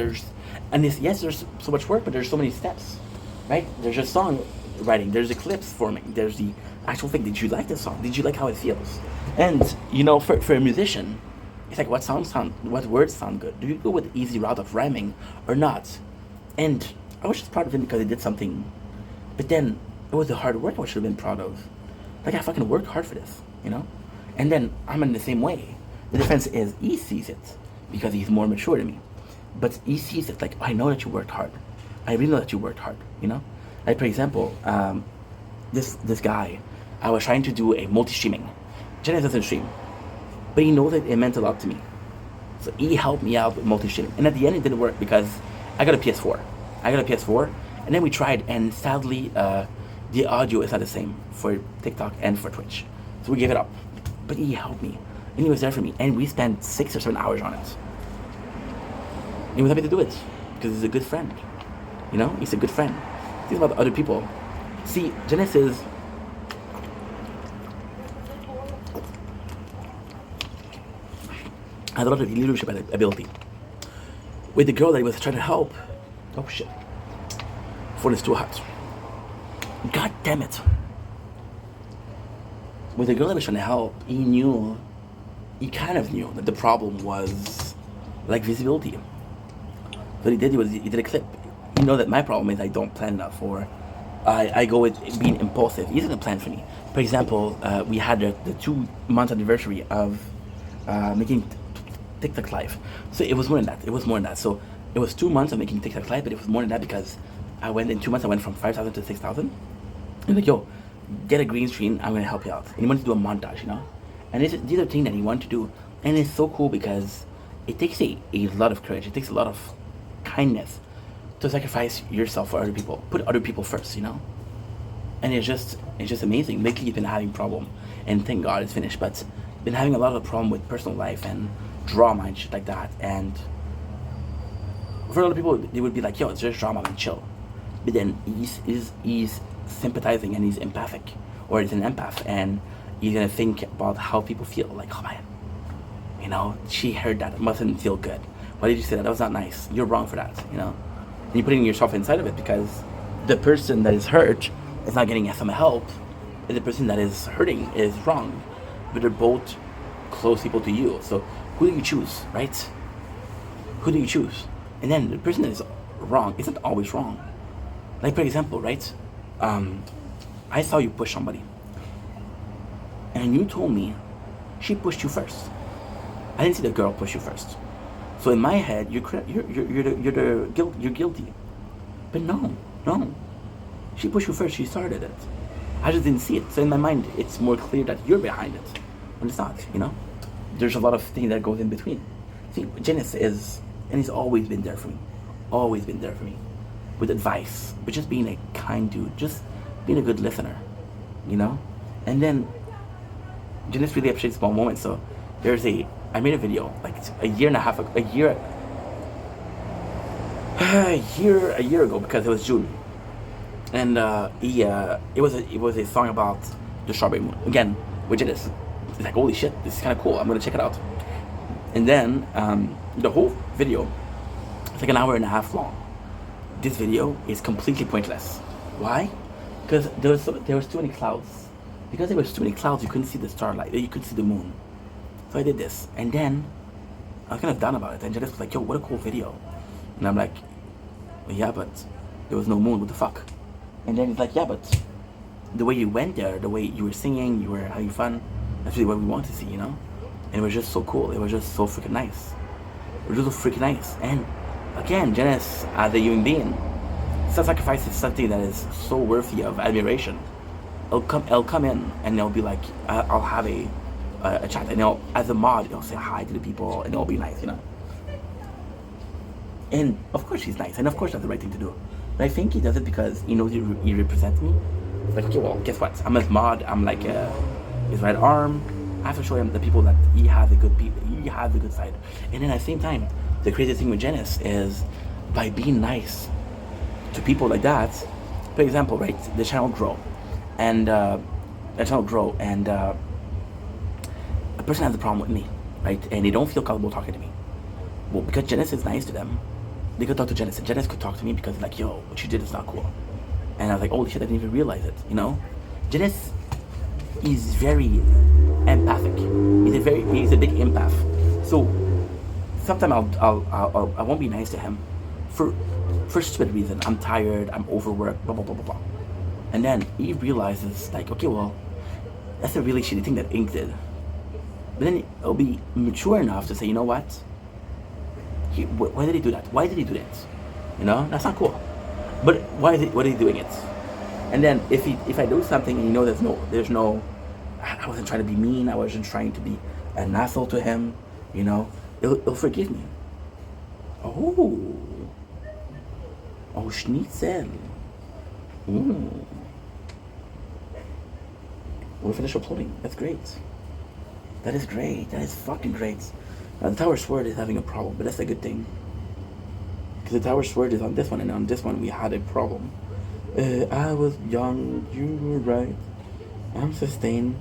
yes, there's so much work, but there's so many steps, right? There's just song writing, there's the clips forming, there's the actual thing. Did you like the song? Did you like how it feels? And for a musician, it's like what words sound good? Do you go with the easy route of rhyming or not? And I was just proud of him because he did something, but then it was the hard work I should have been proud of. Like, I fucking worked hard for this. And then I'm in the same way. The difference is he sees it because he's more mature than me, but he sees it like, I know that you worked hard. I really know that you worked hard. Like, for example, this guy, I was trying to do a multi-streaming. Jenny doesn't stream, but he knows that it meant a lot to me. So he helped me out with multi-streaming. And at the end, it didn't work because I got a PS4. And then we tried, and sadly, the audio is not the same for TikTok and for Twitch. So we gave it up. But he helped me, and he was there for me, and we spent 6 or 7 hours on it. He was happy to do it because he's a good friend. He's a good friend. Think about other people. See, Genesis has a lot of leadership ability. With the girl that he was trying to help, oh shit, phone is too hot. God damn it. With the girl that was trying to help, he kind of knew that the problem was like visibility. What he did he did a clip. You know that my problem is I don't plan enough, or I go with being impulsive. He didn't plan for me. For example, we had the 2-month anniversary of making TikTok live. So it was more than that. So it was 2 months of making TikTok live, but it was more than that because in 2 months I went from 5,000 to 6,000. And like, yo, get a green screen, I'm gonna help you out. And he wanted to do a montage, And these are things that he wanted to do. And it's so cool because it takes a lot of courage. It takes a lot of kindness to sacrifice yourself for other people. Put other people first, And it's just amazing. Lately you've been having problem, and thank God it's finished, but been having a lot of problem with personal life and drama and shit like that. And for a lot of people, they would be like, yo, it's just drama, man, chill. But then he's sympathizing, and he's empathic, or he's an empath, and he's gonna think about how people feel. Like, oh man, she heard that, it mustn't feel good. Why did you say that? That was not nice. You're wrong for that, And you're putting yourself inside of it because the person that is hurt is not getting some help, and the person that is hurting is wrong. But they're both close people to you. So who do you choose, right? Who do you choose? And then the person that is wrong isn't always wrong. Like, for example, right? I saw you push somebody, and you told me she pushed you first. I didn't see the girl push you first. So in my head, you're guilty. But no. She pushed you first. She started it. I just didn't see it. So in my mind, it's more clear that you're behind it, when it's not. There's a lot of things that goes in between. See, Janice is, and he's always been there for me, with advice, but just being a kind dude, just being a good listener, And then Janice really appreciates small moments. So I made a video like a year ago because it was June, and it was a song about the strawberry moon again, which it is. It's like, holy shit, this is kind of cool. I'm gonna check it out. And then the whole video, it's like an hour and a half long. This video is completely pointless. Why? Because there was too many clouds. Because there was too many clouds, you couldn't see the starlight. You couldn't see the moon. So I did this, and then I was kind of down about it. And Janice was like, "Yo, what a cool video." And I'm like, well, "Yeah, but there was no moon. What the fuck?" And then he's like, "Yeah, but the way you went there, the way you were singing, you were having fun. That's really what we want to see, And it was just so cool. It was just so freaking nice. It was just so freaking nice. And again, Janice, as a human being, self-sacrifice is something that is so worthy of admiration. I'll come in, and they'll be like, I'll have a chat, and as a mod, they'll say hi to the people, and it'll be nice, And of course he's nice, and of course that's the right thing to do. But I think he does it because he knows he represents me. Like, okay, well, guess what? I'm his mod. I'm like his right arm. I have to show him the people that he has a good people. He has a good side. And then at the same time, the crazy thing with Janice is by being nice to people like that. For example, right, the channel grow, and a person has a problem with me, right, and they don't feel comfortable talking to me. Well, because Janice is nice to them, they could talk to Janice, and Janice could talk to me because like, yo, what you did is not cool. And I was like, holy shit, I didn't even realize it, you know? Janice is very empathic. He's a big empath. So sometimes I won't be nice to him for stupid reason. I'm tired, I'm overworked, blah blah blah blah blah. And then he realizes like, okay, well, that's a really shitty thing that Ink did. But then he'll be mature enough to say, you know what? Why did he do that? Why did he do that? You know, that's not cool. But why is he doing it? And then if I do something and you know there's no, I wasn't trying to be mean. I wasn't trying to be an asshole to him. You know, he'll forgive me. Oh, schnitzel. We'll finish uploading. That's great. That is great. That is fucking great. The Tower Sword is having a problem, but that's a good thing. Because the Tower Sword is on this one, and on this one we had a problem. I was young, you were right. I'm sustained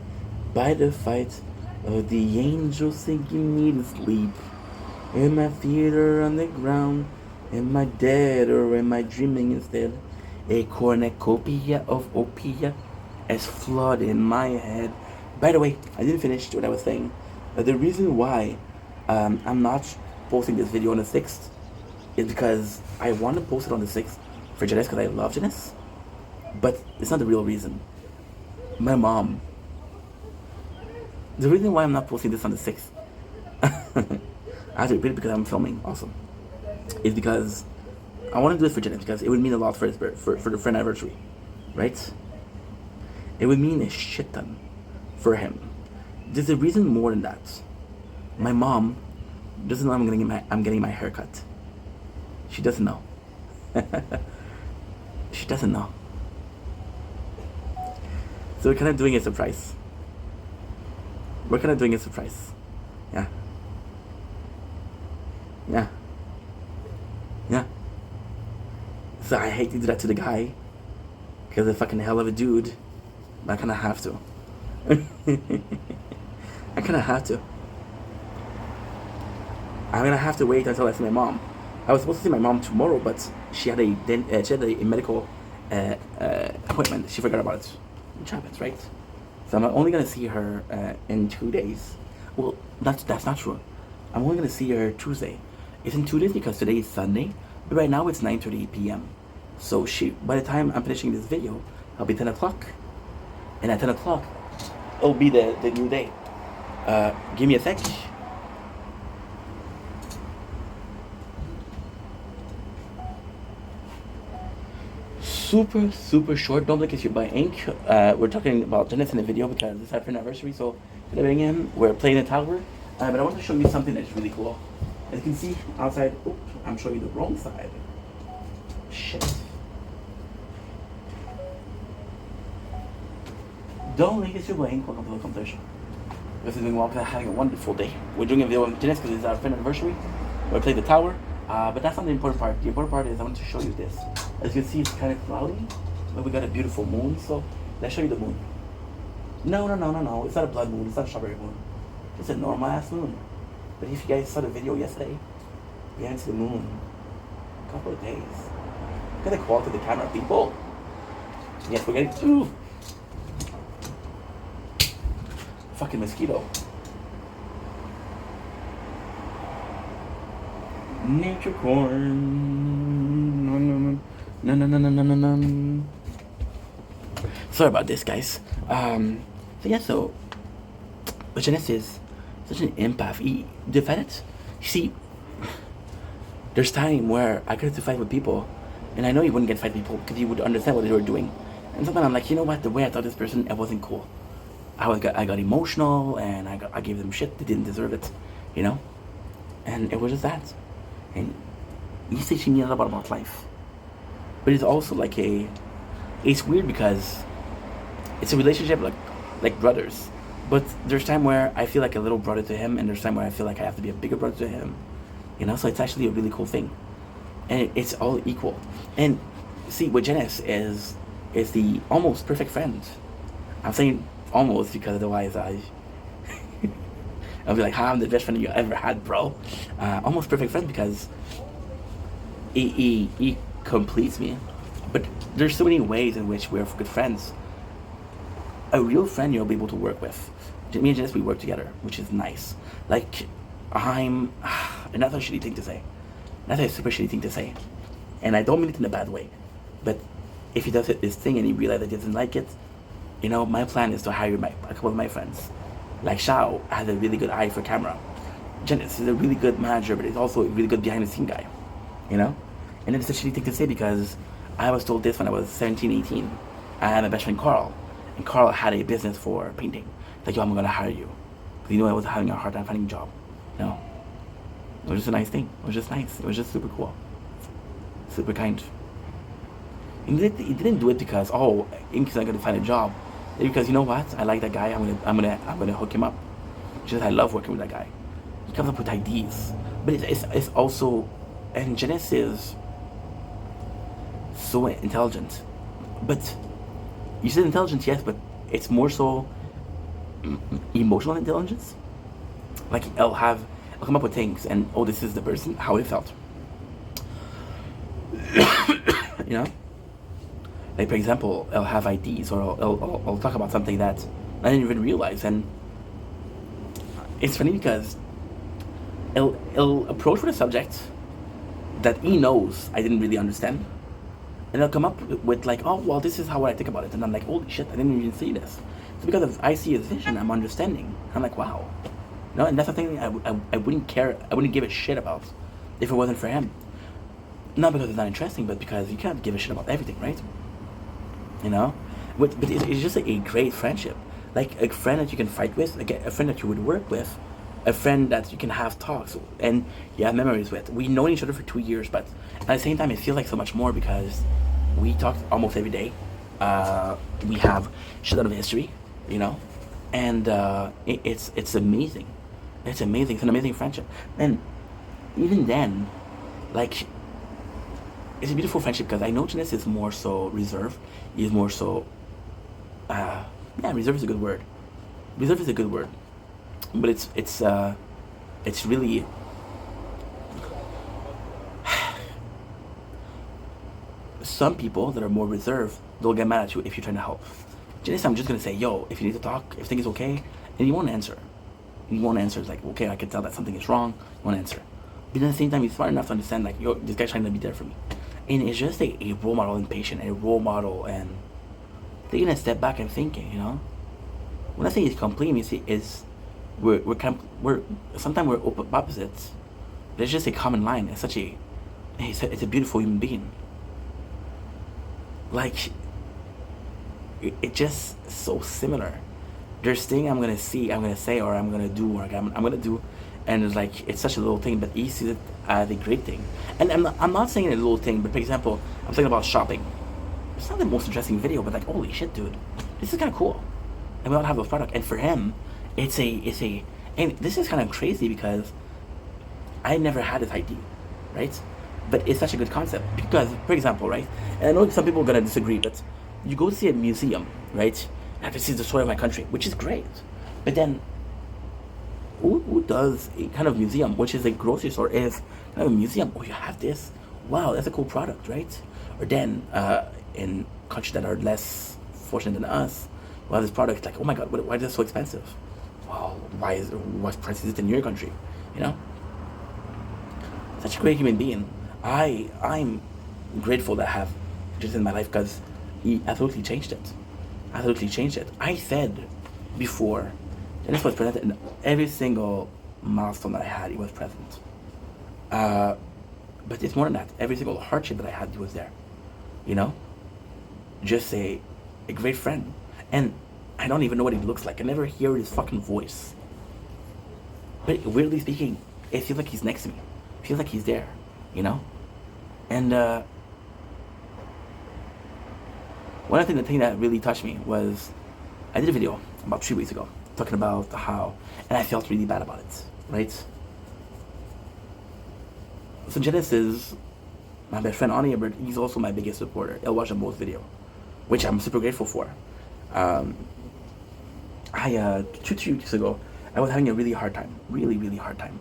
by the fight of the angels sinking me to sleep. In my feet or on the ground, am I dead or am I dreaming instead? A cornucopia of opia has flooded in my head. By the way, I didn't finish what I was saying. The reason why I'm not posting this video on the 6th is because I want to post it on the 6th for Janice because I love Janice. But it's not the real reason. My mom. The reason why I'm not posting this on the 6th, I have to repeat it because I'm filming also, is because I want to do this for Janice because it would mean a lot for his for the friend anniversary, right? It would mean a shit ton for him. There's a reason more than that. My mom doesn't know I'm getting my hair cut. She doesn't know. She doesn't know. So we're kind of doing a surprise. Yeah. So I hate to do that to the guy because he's a fucking hell of a dude. But I kind of have to. I'm gonna have to wait until I see my mom. I was supposed to see my mom tomorrow, but she had a medical appointment. She forgot about it. Which happens, right? So I'm only gonna see her in 2 days. Well, that's not true. I'm only gonna see her Tuesday. It's in 2 days because today is Sunday, but right now it's 9:30 p.m. So by the time I'm finishing this video, I'll be 10 o'clock, and at 10 o'clock, it'll be the new day. Give me a sec. Super short. Don't look at you by Ink. We're talking about Janice in the video because it's our anniversary. So we're playing the tower. But I want to show you something that's really cool. As you can see outside. Oops, I'm showing you the wrong side. Shit. Don't look at you by Ink. Welcome to the competition. We're doing well because I'm having a wonderful day. We're doing a video with Janice because it's our friend anniversary. We're playing the tower. But that's not the important part. The important part is I want to show you this. As you can see, it's kind of cloudy, but we got a beautiful moon, so let's show you the moon. No. It's not a blood moon. It's not a strawberry moon. It's a normal ass moon. But if you guys saw the video yesterday, we hadn't seen the moon a couple of days. Look at the quality of the camera, people. Yes, we're getting two. Fucking mosquito. Nature corn. No. Sorry about this, guys. So Janice is such an empath. The fact, see, there's time where I could have to fight with people, and I know you wouldn't get fight with people because you would understand what they were doing. And sometimes I'm like, you know what? The way I thought this person, it wasn't cool. I got emotional, and I gave them shit. They didn't deserve it, you know. And it was just that. And you say she knew a lot about life, but it's also like it's weird because it's a relationship like brothers. But there's time where I feel like a little brother to him, and there's time where I feel like I have to be a bigger brother to him. So it's actually a really cool thing, and it's all equal. And see, with Janice is the almost perfect friend. I'm saying almost because otherwise I'll be like, "Hi, I'm the best friend you ever had, bro." Almost perfect friend because he completes me. But there's so many ways in which we're good friends. A real friend you'll be able to work with. Me and Janice, we work together, which is nice. Like, and that's a shitty thing to say. That's a super shitty thing to say. And I don't mean it in a bad way. But if he does this thing and he realizes he doesn't like it, my plan is to hire a couple of my friends. Like Shao has a really good eye for camera. Janice is a really good manager, but he's also a really good behind the scene guy. And it's a shitty thing to say because I was told this when I was 17, 18. I had my best friend Carl. And Carl had a business for painting. Like, yo, I'm gonna hire you. Because I was having a hard time finding a job. It was just a nice thing. It was just nice. It was just super cool. Super kind. And he didn't do it because, Inky's not gonna find a job. Because you know what? I like that guy. I'm gonna hook him up. Just I love working with that guy. He comes up with ideas. But it's also, and Janice is so intelligent. But you said intelligence, yes, but it's more so emotional intelligence. Like I'll come up with things, and this is the person, how it felt. you know, like for example, I'll have ideas, or I'll talk about something that I didn't even realize, and it's funny because he'll approach with a subject that he knows I didn't really understand. And they'll come up with like, this is how I think about it. And I'm like, holy shit, I didn't even see this. So because I see his vision, I'm understanding. I'm like, wow. And that's the thing I wouldn't care, I wouldn't give a shit about if it wasn't for him. Not because it's not interesting, but because you can't give a shit about everything, right? But it's just a great friendship. Like a friend that you can fight with, like a friend that you would work with, a friend that you can have talks and you have memories with. We've known each other for 2 years, but at the same time, it feels like so much more because we talk almost every day. We have shit out of history, and it's amazing. It's amazing. It's an amazing friendship. And even then, like, it's a beautiful friendship because I know Janice is more so reserved. He's more so, reserve is a good word. Reserve is a good word. But it's really some people that are more reserved, they'll get mad at you if you're trying to help. Janice, I'm just gonna say, yo, if you need to talk, if things is okay, and you won't answer. It's like, okay, I can tell that something is wrong, you won't answer. But at the same time, he's smart enough to understand, like, yo, this guy's trying to be there for me. And it's just a role model and patient, a role model and taking a step back and thinking, When I say he's complete, we're sometimes we're opposites. There's just a common line. It's a beautiful human being. Like it just so similar. There's thing I'm gonna say, or I'm gonna do, or I'm gonna do, and it's like it's such a little thing, but he sees it as a great thing. And I'm not saying a little thing, but for example, I'm thinking about shopping. It's not the most interesting video, but like, holy shit, dude, this is kind of cool. And we don't have those products, and for him, it's a, and this is kind of crazy because I never had this idea, right? But it's such a good concept because, for example, right? And I know some people are gonna disagree, but you go see a museum, right? And this is the story of my country, which is great. But then, who does a kind of museum, which is a grocery store, is kind of a museum? Oh, you have this? Wow, that's a cool product, right? Or then, in countries that are less fortunate than us, we have this product like, oh my god, why is this so expensive? Wow, what price is it in your country? Such a great human being. I'm grateful that I have just in my life because he absolutely changed it. I said before, Dennis was present in every single milestone that I had. He was present. But it's more than that. Every single hardship that I had, he was there. Just a great friend. And I don't even know what he looks like. I never hear his fucking voice. But weirdly speaking, it feels like he's next to me. It feels like he's there, And the thing that really touched me was I did a video about 3 weeks ago talking about how, and I felt really bad about it, right? So Janice is my best friend, Ani, but he's also my biggest supporter. He'll watch the most video, which I'm super grateful for. I 2 3 weeks ago, I was having a really hard time, really hard time.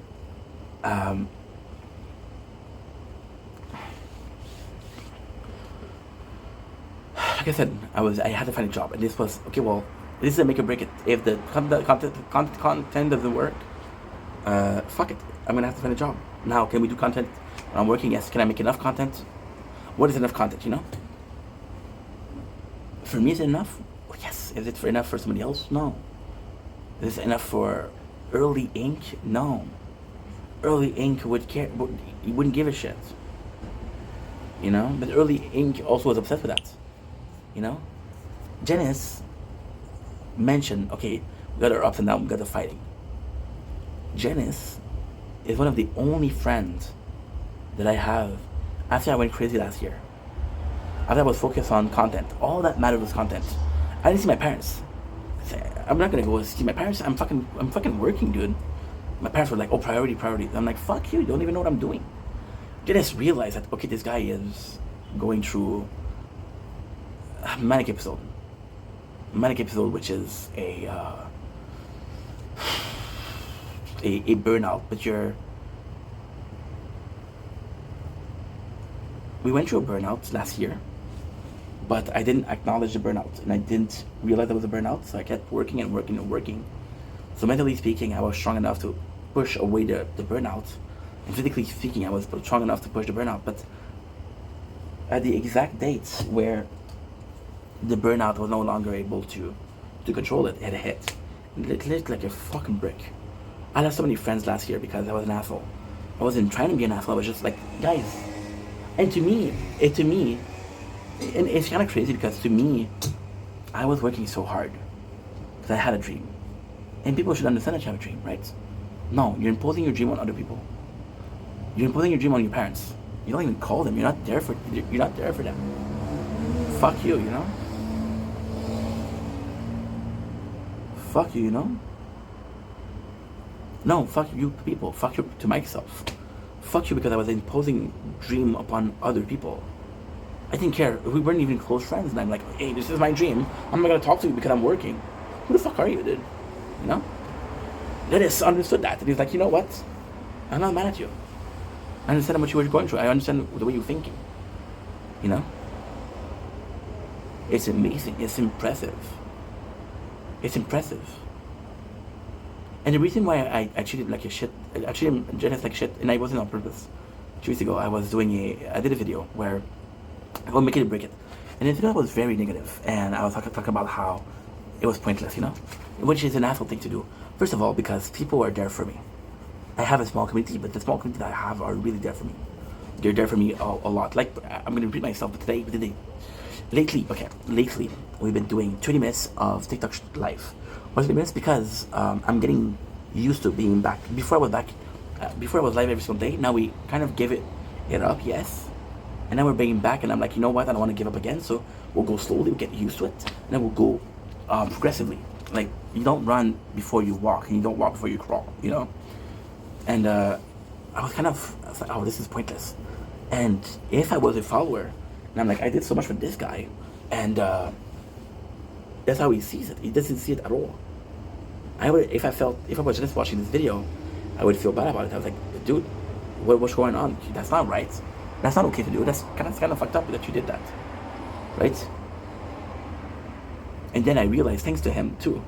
Like I said, I had to find a job, and this was okay. Well, this is a make or break it. If the content doesn't work, fuck it. I'm gonna have to find a job. Now, can we do content when I'm working? Yes. Can I make enough content? What is enough content? You know. For me, is it enough? Well, yes. Is it enough for somebody else? No. Is it enough for Early Inc? No. Early Inc would care. He wouldn't give a shit. You know. But Early Inc also was obsessed with that. You know. Janice mentioned, okay, we got our ups and downs, we got the fighting. Janice is one of the only friends that I have after I went crazy last year. After I was focused on content, all that mattered was content. I didn't see my parents. I'm not gonna go see my parents. I'm fucking working, dude. My parents were like, oh, priority. I'm like, fuck you don't even know what I'm doing. Janice realized that, okay, this guy is going through a manic episode, which is a burnout. But we went through a burnout last year, but I didn't acknowledge the burnout, and I didn't realize it was a burnout, so I kept working. So mentally speaking, I was strong enough to push away the burnout, and physically speaking, I was strong enough to push the burnout. But at the exact dates where the burnout was no longer able to control it, it hit. It hit like a fucking brick. I lost so many friends last year because I was an asshole. I wasn't trying to be an asshole. I was just like, guys. And to me, and it's kind of crazy because to me, I was working so hard because I had a dream, and people should understand that you have a dream, right? No, you're imposing your dream on other people. You're imposing your dream on your parents. You don't even call them. You're not there for them. Fuck you, you know. Fuck you, you know. No, fuck you people. Fuck you to myself. Fuck you because I was imposing dream upon other people. I didn't care. We weren't even close friends, and I'm like, hey, this is my dream. I'm not gonna talk to you because I'm working. Who the fuck are you, dude? You know? Dennis understood that, and he's like, you know what? I'm not mad at you. I understand what you were going through. I understand the way you're thinking. You know? It's amazing. It's impressive. It's impressive. And the reason why I treated like a shit, I treated Janice like shit, and I wasn't on purpose. 2 weeks ago, I did a video where I will make it or break it. And the video was very negative, and I was talking about how it was pointless, you know? Which is an asshole thing to do. First of all, because people are there for me. I have a small community, but the small community that I have are really there for me. They're there for me a lot. Like, I'm going to repeat myself, but lately, we've been doing 20 minutes of TikTok live. Why 20 minutes? Because I'm getting used to being back. Before I was live every single day. Now we kind of gave it up, yes. And now we're bringing back, and I'm like, you know what? I don't want to give up again, so we'll go slowly, we'll get used to it, and then we'll go progressively. Like, you don't run before you walk, and you don't walk before you crawl, you know? And I was like, oh, this is pointless. And if I was a follower, and I'm like, I did so much for this guy, and that's how he sees it. He doesn't see it at all. If I was just watching this video, I would feel bad about it. I was like, dude, what's going on? That's not right. That's not okay to do. That's kind of fucked up that you did that, right? And then I realized, thanks to him too,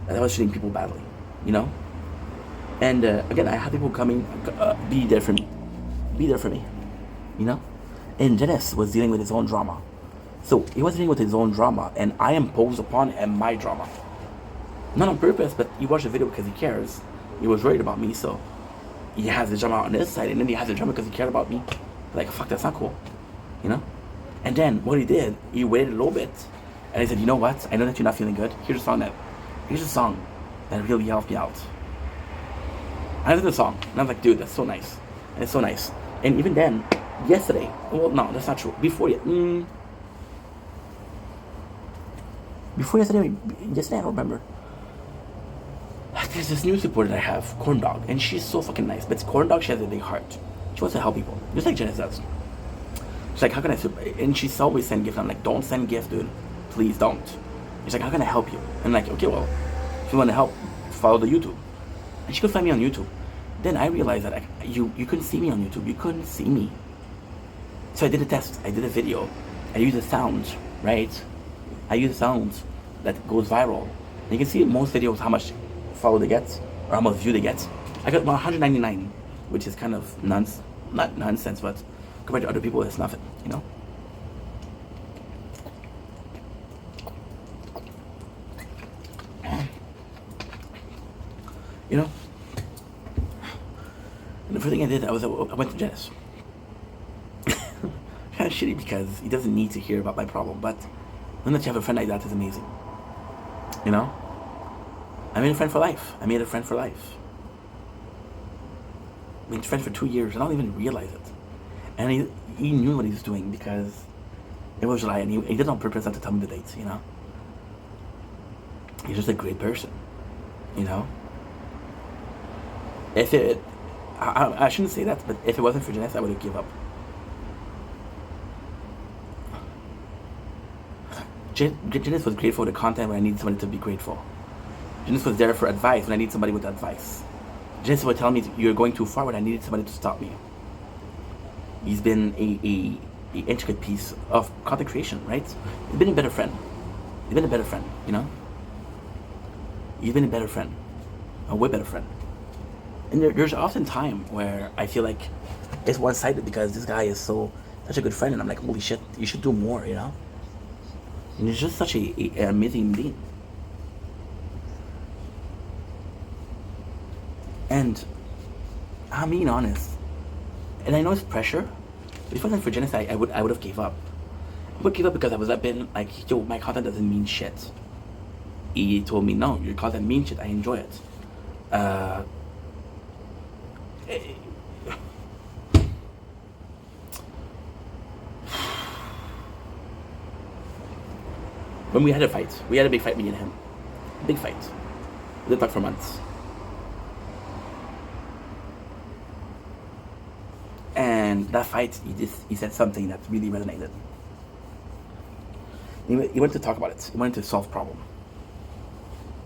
that I was treating people badly, you know. And again, I had people coming, be there for me, you know. And Dennis was dealing with his own drama, so he was dealing with his own drama, and I imposed upon him my drama, not on purpose, but he watched the video because he cares. He was worried about me, so he has the drama on his side, and then he has the drama because he cared about me. Like, fuck, that's not cool, you know? And then what he did, he waited a little bit, and he said, you know what? I know that you're not feeling good. Here's a song that really helped me out. I listened to the song, and I was like, dude, that's so nice. And it's so nice. And even then, Yesterday. Well, no, that's not true. Before yesterday, I don't remember. There's this news reporter that I have, Corn Dog, and she's so fucking nice. But it's Corn Dog, she has a big heart. She wants to help people, just like Janice does. She's like, how can I? And she's always send gifts. I'm like, don't send gifts, dude. Please don't. She's like, how can I help you? And I'm like, okay, well, if you want to help, follow the YouTube. And she could find me on YouTube. Then I realized that you couldn't see me on YouTube. You couldn't see me. So I did a test. I did a video. I used a sound, right? I use sounds that goes viral. And you can see in most videos how much follow they get or how much view they get. I got 199, which is kind of not nonsense, but compared to other people, it's nothing, you know? You know? And the first thing I did, I went to Janice. Kind of shitty because he doesn't need to hear about my problem, but knowing that you have a friend like that is amazing. You know? I made a friend for life. I've been friends for 2 years, and I don't even realize it. And he knew what he was doing because it was July, and he did it on purpose not to tell me the dates, you know? He's just a great person, you know? I shouldn't say that, but if it wasn't for Janice, I would have given up. Janice was grateful for the content when I needed somebody to be grateful. Janice was there for advice when I needed somebody with advice. Janice would tell me you're going too far when I needed somebody to stop me. He's been a intricate piece of content creation, right? He's been a better friend. You know? He's been a better friend. A way better friend. And there's often time where I feel like it's one-sided because this guy is such a good friend, and I'm like, holy shit, you should do more, you know? And he's just such an amazing being. And I'm being honest, and I know it's pressure, but if it wasn't for Janice, I would have gave up. I would give up because I was been like, yo, my content doesn't mean shit. He told me, no, your content means shit, I enjoy it. When we had a fight, we had a big fight, me and him. Big fight. We didn't talk for months. And that fight, he said something that really resonated. He wanted to talk about it. He wanted to solve the problem.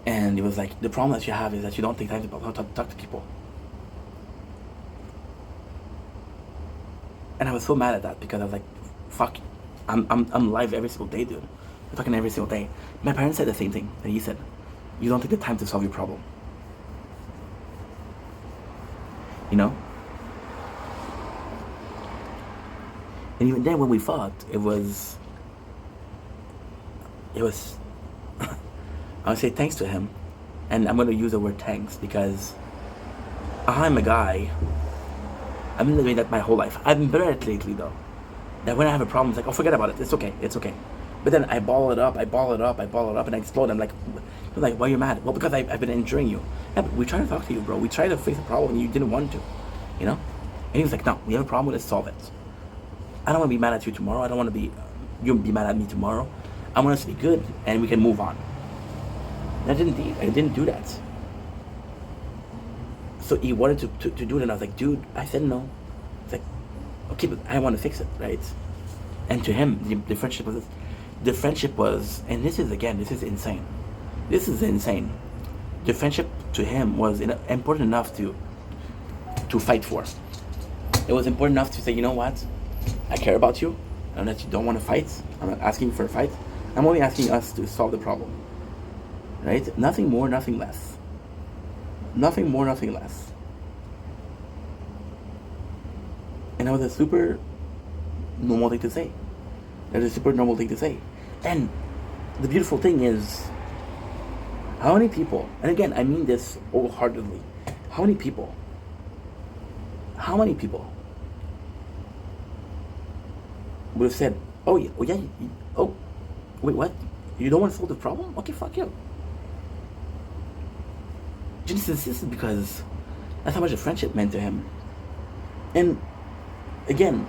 And it was like, the problem that you have is that you don't take time to talk to people. And I was so mad at that because I was like, fuck, I'm live every single day, dude. I'm talking every single day. My parents said the same thing that he said. You don't take the time to solve your problem. You know? And even then when we fought, it was I would say thanks to him. And I'm gonna use the word thanks because I'm a guy. I've been doing that my whole life. I've been better at it lately though. That when I have a problem, it's like, oh, forget about it. It's okay. But then I ball it up, and I explode. I'm like, why are you mad? Well, because I've been enjoying you. Yeah, but we tried to talk to you, bro. We tried to fix the problem, and you didn't want to, you know? And he was like, no, we have a problem, let's solve it. I don't want to be mad at you tomorrow. I don't want to be, you be mad at me tomorrow. I want us to be good, and we can move on. And I didn't do that. So he wanted to do it, and I was like, dude, I said no. It's like, okay, but I want to fix it, right? And to him, the friendship was, and this is insane. This is insane. The friendship to him was important enough to fight for. It was important enough to say, you know what? I care about you. I know that you don't want to fight. I'm not asking for a fight. I'm only asking us to solve the problem. Right? Nothing more, nothing less. Nothing more, nothing less. And that was a super normal thing to say. That was a super normal thing to say. And the beautiful thing is, how many people, and again, I mean this wholeheartedly, how many people would have said, oh yeah, wait, what? You don't want to solve the problem? Okay, fuck you. Just insisted because that's how much a friendship meant to him. And again,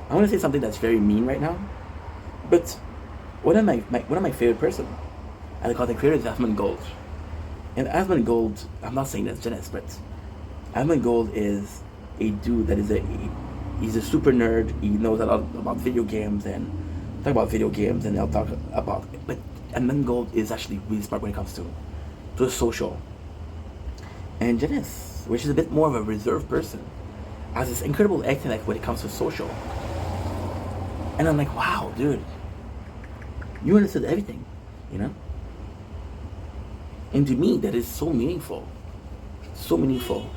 I want to say something that's very mean right now, but one of my favorite person as a content creator is Asmund Gold. And Asmund Gold, I'm not saying that's Janice, but Asmund Gold is a dude that he's a super nerd. He knows a lot about video games and talk about video games, and they'll talk about. But Asmund Gold is actually really smart when it comes to the social. And Janice, which is a bit more of a reserved person, has this incredible intellect when it comes to social. And I'm like, wow, dude, you understood everything, you know? And to me, that is so meaningful. So meaningful.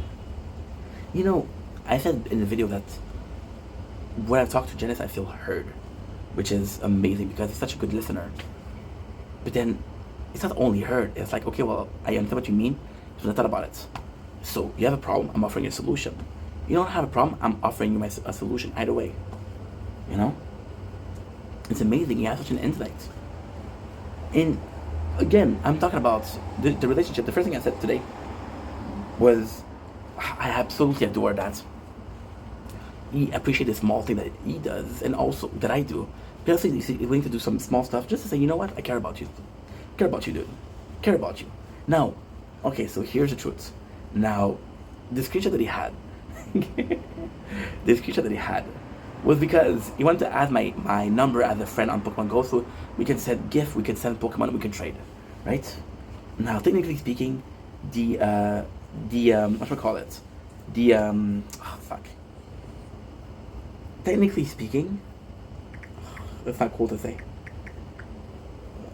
You know, I said in the video that when I talk to Janice, I feel heard, which is amazing because he's such a good listener. But then, it's not only heard, it's like, okay, well, I understand what you mean, so I thought about it. So, you have a problem, I'm offering you a solution. You don't have a problem, I'm offering you a solution either way. You know? It's amazing, he has such an intellect. And again, I'm talking about the relationship. The first thing I said today was, I absolutely adore that he appreciates the small thing that he does, and also that I do. Plus, he's willing to do some small stuff just to say, you know what, I care about you. Care about you, dude. Care about you. Now, okay, so here's the truth. Now, the screenshot that he had, was because he wanted to add my number as a friend on Pokemon Go, so we can send gift, we can send Pokemon, we can trade, right? Now, technically speaking, what should I call it? Technically speaking, that's not cool to say.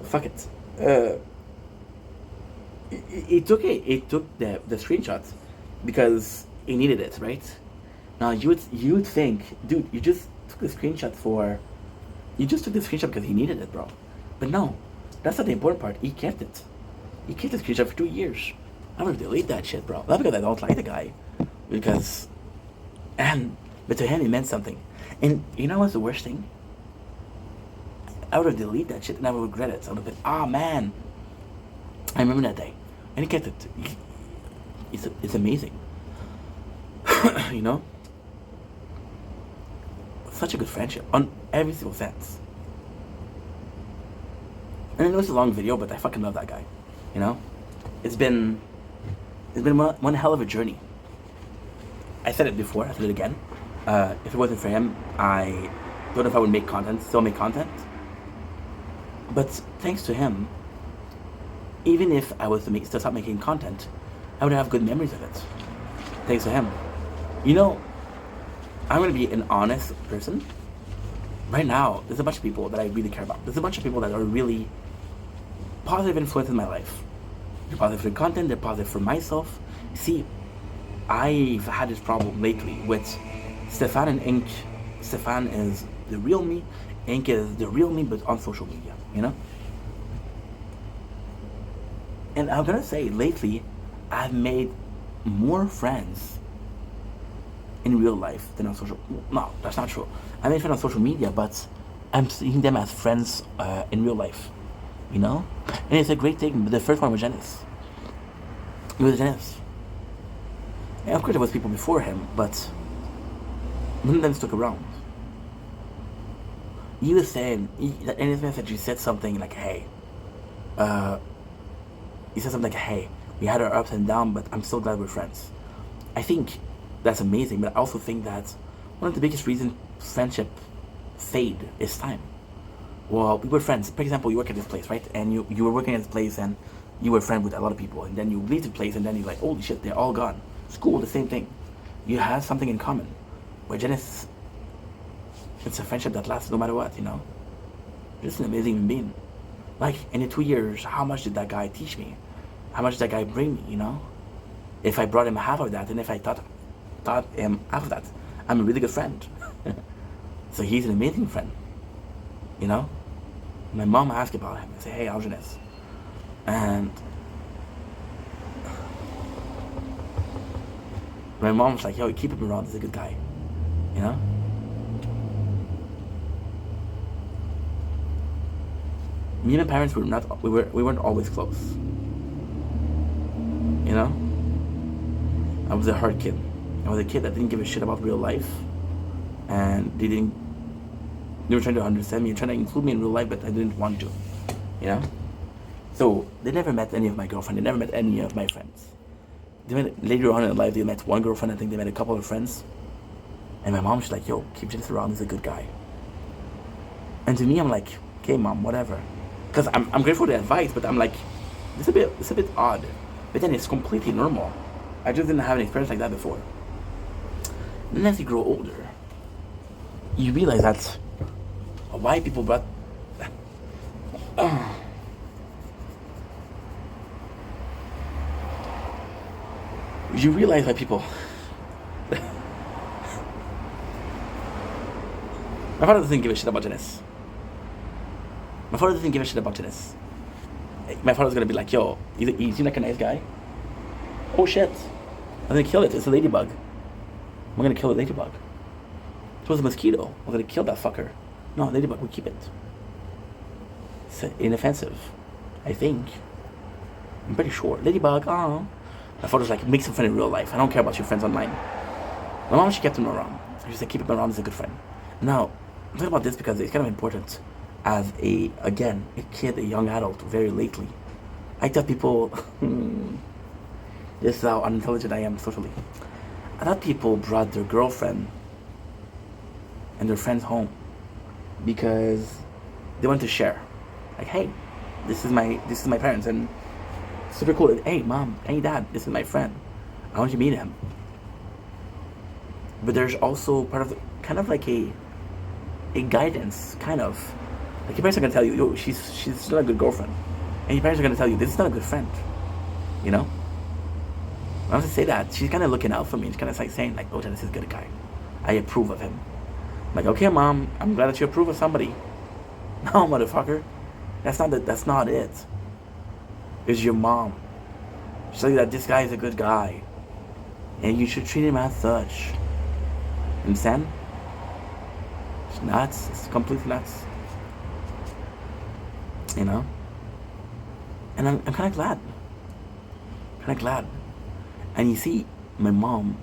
Fuck it. It took the screenshots because he needed it, right? Now you would think, dude, you just took the screenshot because he needed it, bro. But no, that's not the important part. He kept it. He kept the screenshot for 2 years. I'm gonna delete that shit, bro. Not because I don't like the guy, but to him it meant something. And you know what's the worst thing? I would have deleted that shit and I would regret it. I would have been, man, I remember that day. And he kept it. It's amazing. You know? Such a good friendship on every single sense. And I know it's a long video, but I fucking love that guy. You know? It's been one hell of a journey. I said it before, I said it again. If it wasn't for him, I don't know if I would still make content. But thanks to him, even if I was to stop making content, I would have good memories of it. Thanks to him. You know, I'm going to be an honest person. Right now, there's a bunch of people that I really care about. There's a bunch of people that are really positive influence in my life. They're positive for the content, they're positive for myself. See, I've had this problem lately with Stefan and Ink. Stefan is the real me, Ink is the real me, but on social media, you know? And I'm gonna say, lately, I've made more friends in real life than on social. No, that's not true. I made friends on social media, but I'm seeing them as friends in real life, you know? And it's a great thing. But the first one was Janice. It was Janice. And of course, there was people before him, but none of them stuck around. He was saying, in his message, he said something like, hey, we had our ups and downs, but I'm so glad we're friends. I think that's amazing, but I also think that one of the biggest reasons friendship fade is time. Well, we were friends. For example, you work at this place, right? And you were working at this place and you were a friend with a lot of people, and then you leave the place and then you're like, holy shit, they're all gone. School, the same thing. You have something in common. Where Janice, it's a friendship that lasts no matter what, you know? Just an amazing human being. Like, in the 2 years, how much did that guy teach me? How much did that guy bring me, you know? If I brought him half of that, and if I taught him half of that, I'm a really good friend. So he's an amazing friend, you know? My mom asked about him. I say, hey, how's Janice? And my mom's like, yo, you keep him around, he's a good guy, you know? Me and my parents we weren't always close, you know? I was a hard kid. I was a kid that didn't give a shit about real life, and they didn't They were trying to understand me, trying to include me in real life, but I didn't want to, you know? So they never met any of my girlfriend. They never met any of my friends. They met, later on in life, they met one girlfriend. I think they met a couple of friends. And my mom, she's like, yo, keep Janice around. He's a good guy. And to me, I'm like, okay, mom, whatever. Because I'm grateful for the advice, but I'm like, it's a bit odd. But then it's completely normal. I just didn't have any experience like that before. And then as you grow older, you realize that why people brought... you realize why people... My father doesn't give a shit about Janice. My father doesn't give a shit about Janice. My father's gonna be like, yo, you seem like a nice guy. Oh shit. I'm gonna kill it. It's a ladybug. I'm gonna kill a ladybug. It was a mosquito. I'm gonna kill that fucker. No, ladybug, we keep it. It's inoffensive. I think. I'm pretty sure. Ladybug, oh. My father's like, make some friend in real life. I don't care about your friends online. My mom, she kept him around. She said, keep him around as a good friend. Now, I'm talking about this because it's kind of important as a kid, a young adult, very lately. I tell people, this is how unintelligent I am socially. I thought people brought their girlfriend and their friends home because they wanted to share. Like, hey, this is my parents, and super cool. Hey, mom, hey, dad, this is my friend. I want you to meet him. But there's also part of kind of like a guidance, kind of. Like your parents are gonna tell you, yo, she's not a good girlfriend, and your parents are gonna tell you, this is not a good friend. You know. When I have to say that, she's kind of looking out for me. She's kind of like saying, like, oh, this is a good guy. I approve of him. I'm like, okay, mom, I'm glad that you approve of somebody. No, motherfucker, that's not it. It's your mom. She's telling you that this guy is a good guy, and you should treat him as such. Understand? It's nuts. It's completely nuts. You know? And I'm kind of glad. And you see, my mom,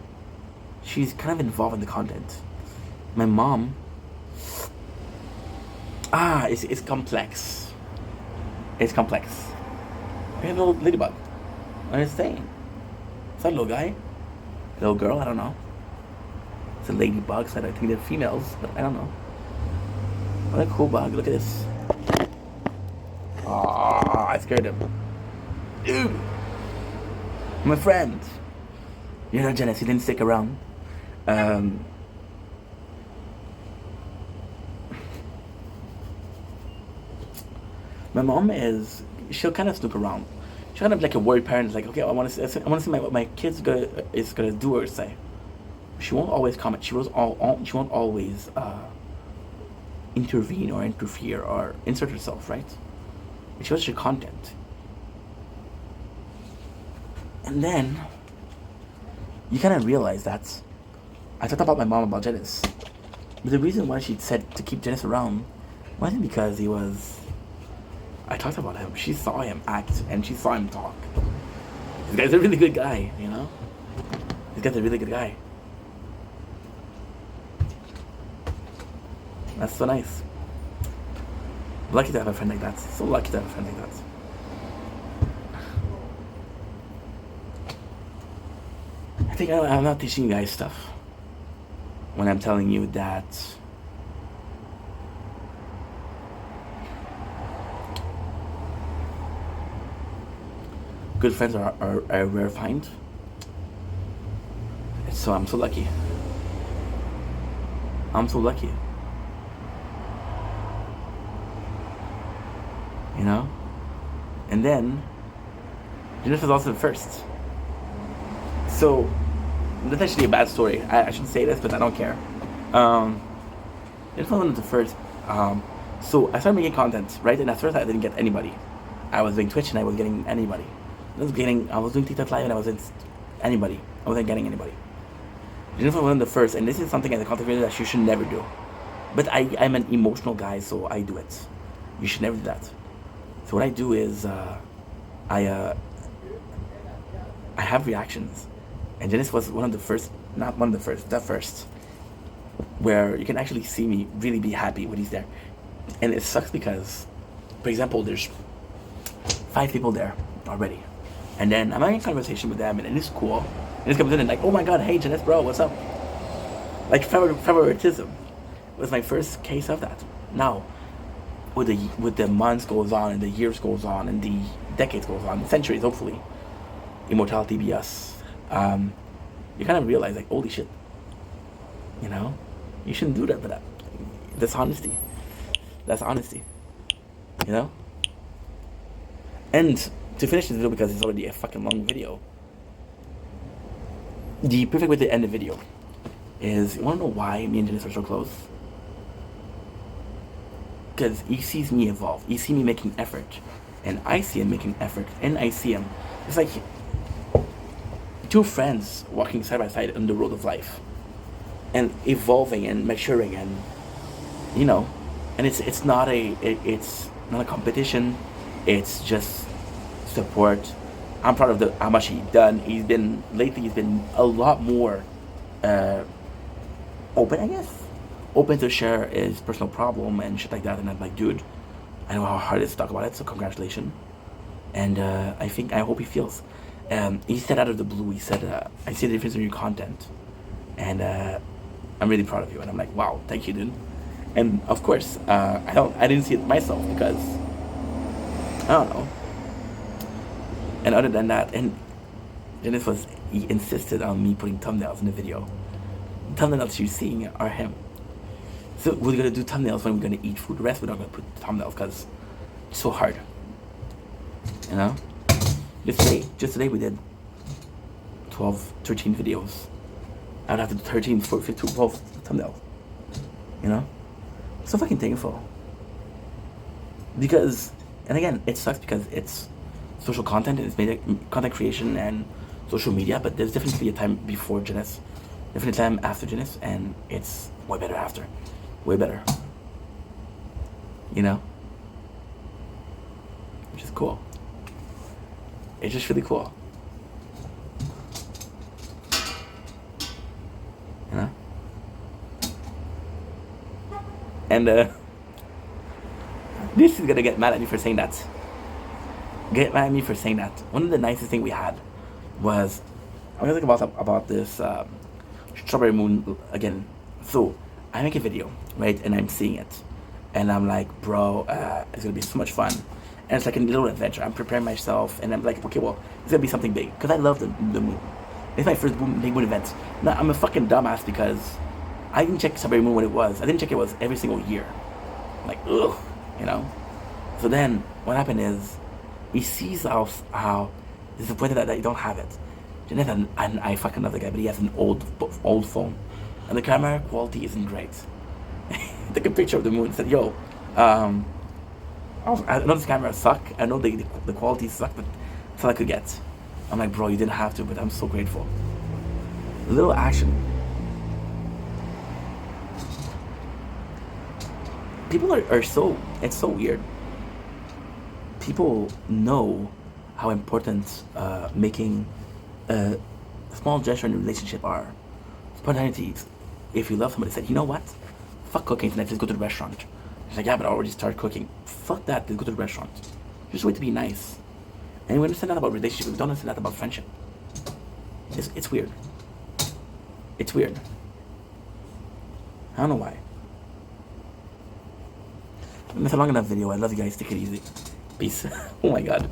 she's kind of involved in the content. My mom, it's complex. It's complex. We have a little ladybug on his thing. It's a little guy, little girl, I don't know. It's a ladybug, so I think they're females, but I don't know. What a cool bug, look at this. I scared him. Dude! My friend. You're not Janice, you didn't stick around. My mom she'll kind of snoop around. She's kind of like a worried parent, like, okay, I want to see what my kid's gonna do or say. She won't always comment. She won't always intervene or interfere or insert herself, right? She watches your content. And then you kind of realize that I talked about my mom about Janice. But the reason why she said to keep Janice around wasn't because I talked about him. She saw him act and she saw him talk. This guy's a really good guy, you know? This guy's a really good guy. That's so nice. Lucky to have a friend like that. So lucky to have a friend like that. I think I'm not teaching you guys stuff when I'm telling you that good friends are a rare find. So I'm so lucky. You know? And then Janice was also the first. So that's actually a bad story. I shouldn't say this, but I don't care. Janice wasn't the first. So I started making content, right? And at first I didn't get anybody. I was doing Twitch and I was getting anybody. I was doing TikTok live and I wasn't anybody. I wasn't getting anybody. Janice wasn't the first, and this is something as a content creator that you should never do. But I'm an emotional guy, so I do it. You should never do that. So what I do is I have reactions, and Janice was one of the first, not one of the first, the first. where you can actually see me really be happy when he's there. And it sucks because, for example, there's 5 people there already. And then I'm having a conversation with them, and it's cool. And this comes in and like, oh my god, hey Janice, bro, what's up? Like favoritism was my first case of that. Now, with the months goes on, and the years goes on, and the decades goes on, the centuries, hopefully, immortality be us. You kind of realize like, holy shit, you know, you shouldn't do that for that. That's honesty. That's honesty. You know. And to finish this video, because it's already a fucking long video, the perfect way to end the video is, you want to know why me and Janice are so close? Because he sees me evolve. He sees me making effort. And I see him making effort. And I see him. It's like 2 friends walking side by side on the road of life. And evolving and maturing, and, you know, and it's not a competition. It's just support. I'm proud of how much he's done. He's been a lot more open, I guess. Open to share his personal problem and shit like that. And I'm like, dude, I know how hard it is to talk about it, so congratulations. And I hope he feels. He said out of the blue, he said, I see the difference in your content. And I'm really proud of you. And I'm like, wow, thank you, dude. And of course, I didn't see it myself because, I don't know. And other than that, and Janice he insisted on me putting thumbnails in the video. The thumbnails you're seeing are him. So we're gonna do thumbnails when we're gonna eat food. The rest we're not gonna put thumbnails because it's so hard. You know? Just today we did 13 videos. I would have to do 13, 14, 12 thumbnails. You know? I'm so fucking thankful. Because, and again, it sucks because it's social content and it's made content creation and social media, but there's definitely a time before Janice, definitely a time after Janice, and it's way better after. Way better. You know? Which is cool. It's just really cool. You know? And this is gonna get mad at me for saying that. Get mad at me for saying that. One of the nicest things we had was, I'm gonna talk about this Strawberry Moon again. So I make a video, right, and I'm seeing it, and I'm like, bro, it's gonna be so much fun, and it's like a little adventure. I'm preparing myself, and I'm like, okay, well, it's gonna be something big, because I love the moon. It's my first big moon event. Now, I'm a fucking dumbass because I didn't check Strawberry Moon when it was. I didn't check it was every single year. Like, ugh, you know. So then, what happened is, he sees how disappointed that you don't have it. Jonathan, and I fucking love the guy, but he has an old phone, and the camera quality isn't great. Took a picture of the moon and said, yo, I know this camera suck, I know the quality suck, but that's all I could get. I'm like, bro, you didn't have to, but I'm so grateful. A little action. People are so, it's so weird. People know how important making a small gesture in a relationship are. Spontaneities. If you love somebody, said, you know what? Fuck cooking tonight, let's go to the restaurant. She's like, yeah, but I already started cooking. Fuck that, let's go to the restaurant. Just wait to be nice. And we understand that about relationships, we don't understand that about friendship. It's weird. It's weird. I don't know why. And it's a long enough video. I love you guys. Take it easy. Peace. Oh my god.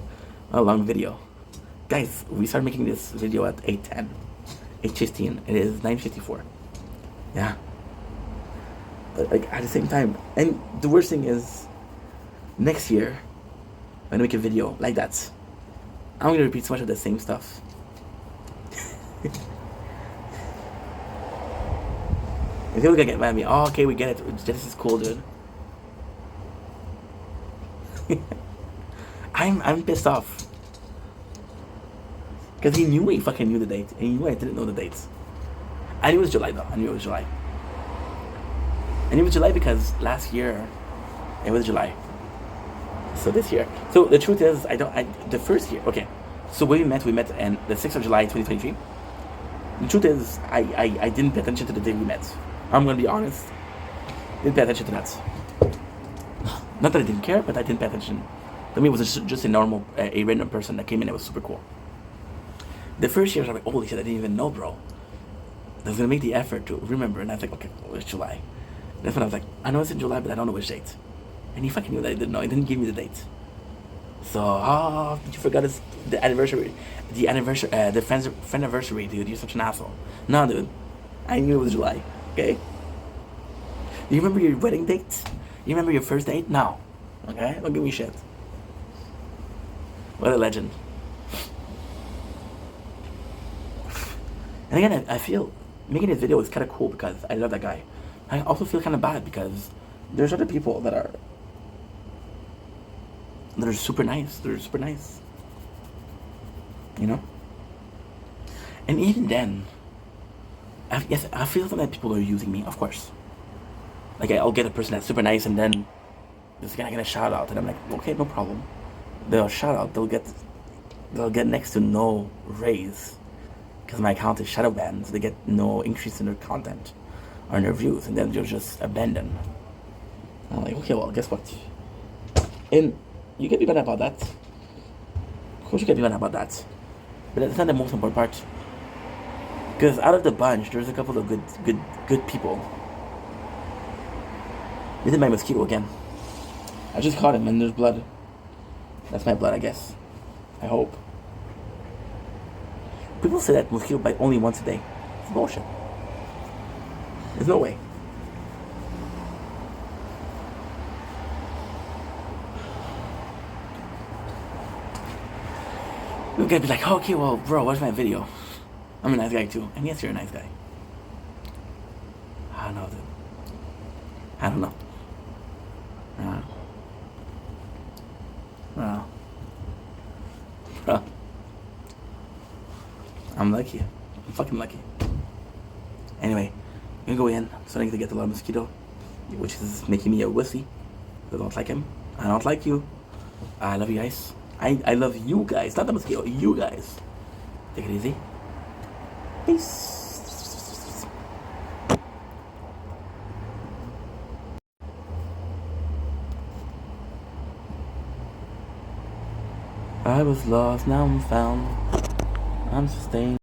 A long video. Guys, we started making this video at 8:10. 8:15. It is 9:54. Yeah. But like at the same time. And the worst thing is, next year, I'm gonna make a video like that. I'm gonna repeat so much of the same stuff. If people gonna get mad at me, oh, okay, we get it. This is cool, dude. I'm pissed off. Because he fucking knew the date. And he knew I didn't know the dates. I knew it was July though. I knew it was July. And it was July because last year, it was July. So this year. So the truth is, the first year, okay. So when we met on the 6th of July, 2023. The truth is, I didn't pay attention to the day we met. I'm gonna be honest. Didn't pay attention to that. Not that I didn't care, but I didn't pay attention. To me, it was just a normal, a random person that came in. It was super cool. The first year, I was like, holy shit, I didn't even know, bro. I was gonna make the effort to remember, and I was like, okay, well, it's July. That's when I was like, I know it's in July, but I don't know which date. And he fucking knew that I didn't know. He didn't give me the date. So, you forgot the anniversary, the friend anniversary, dude. You're such an asshole. No, dude. I knew it was July. Okay. You remember your wedding date? You remember your first date? No. Okay. Don't give me shit. What a legend. And again, I feel making this video is kind of cool because I love that guy. I also feel kind of bad because there's other people that are super nice. They're super nice. You know? And even then, yes, I feel that people are using me, of course. Like, I'll get a person that's super nice and then just gonna get a shout out. And I'm like, okay, no problem. They'll shout out. They'll get next to no raise. Because my account is shadow banned, so they get no increase in their content or in their views. And then they'll just abandon. I'm like, okay, well, guess what? And you can be mad about that. Of course you can be mad about that. But that's not the most important part. Because out of the bunch, there's a couple of good people. This is my mosquito again. I just caught him and there's blood. That's my blood, I guess. I hope. People say that mosquito bite only once a day. It's bullshit. There's no way. You're gonna be like, oh, okay, well, bro, watch my video. I'm a nice guy too. And yes, you're a nice guy. I don't know, dude. I don't know. Bro. I'm lucky. I'm fucking lucky. Anyway, I'm gonna go in. I'm starting to get a lot of mosquito, which is making me a wussy. I don't like him. I don't like you. I love you guys. I love you guys, not the mosquito. You guys. Take it easy. Peace. I was lost, now I'm found. I'm sustained.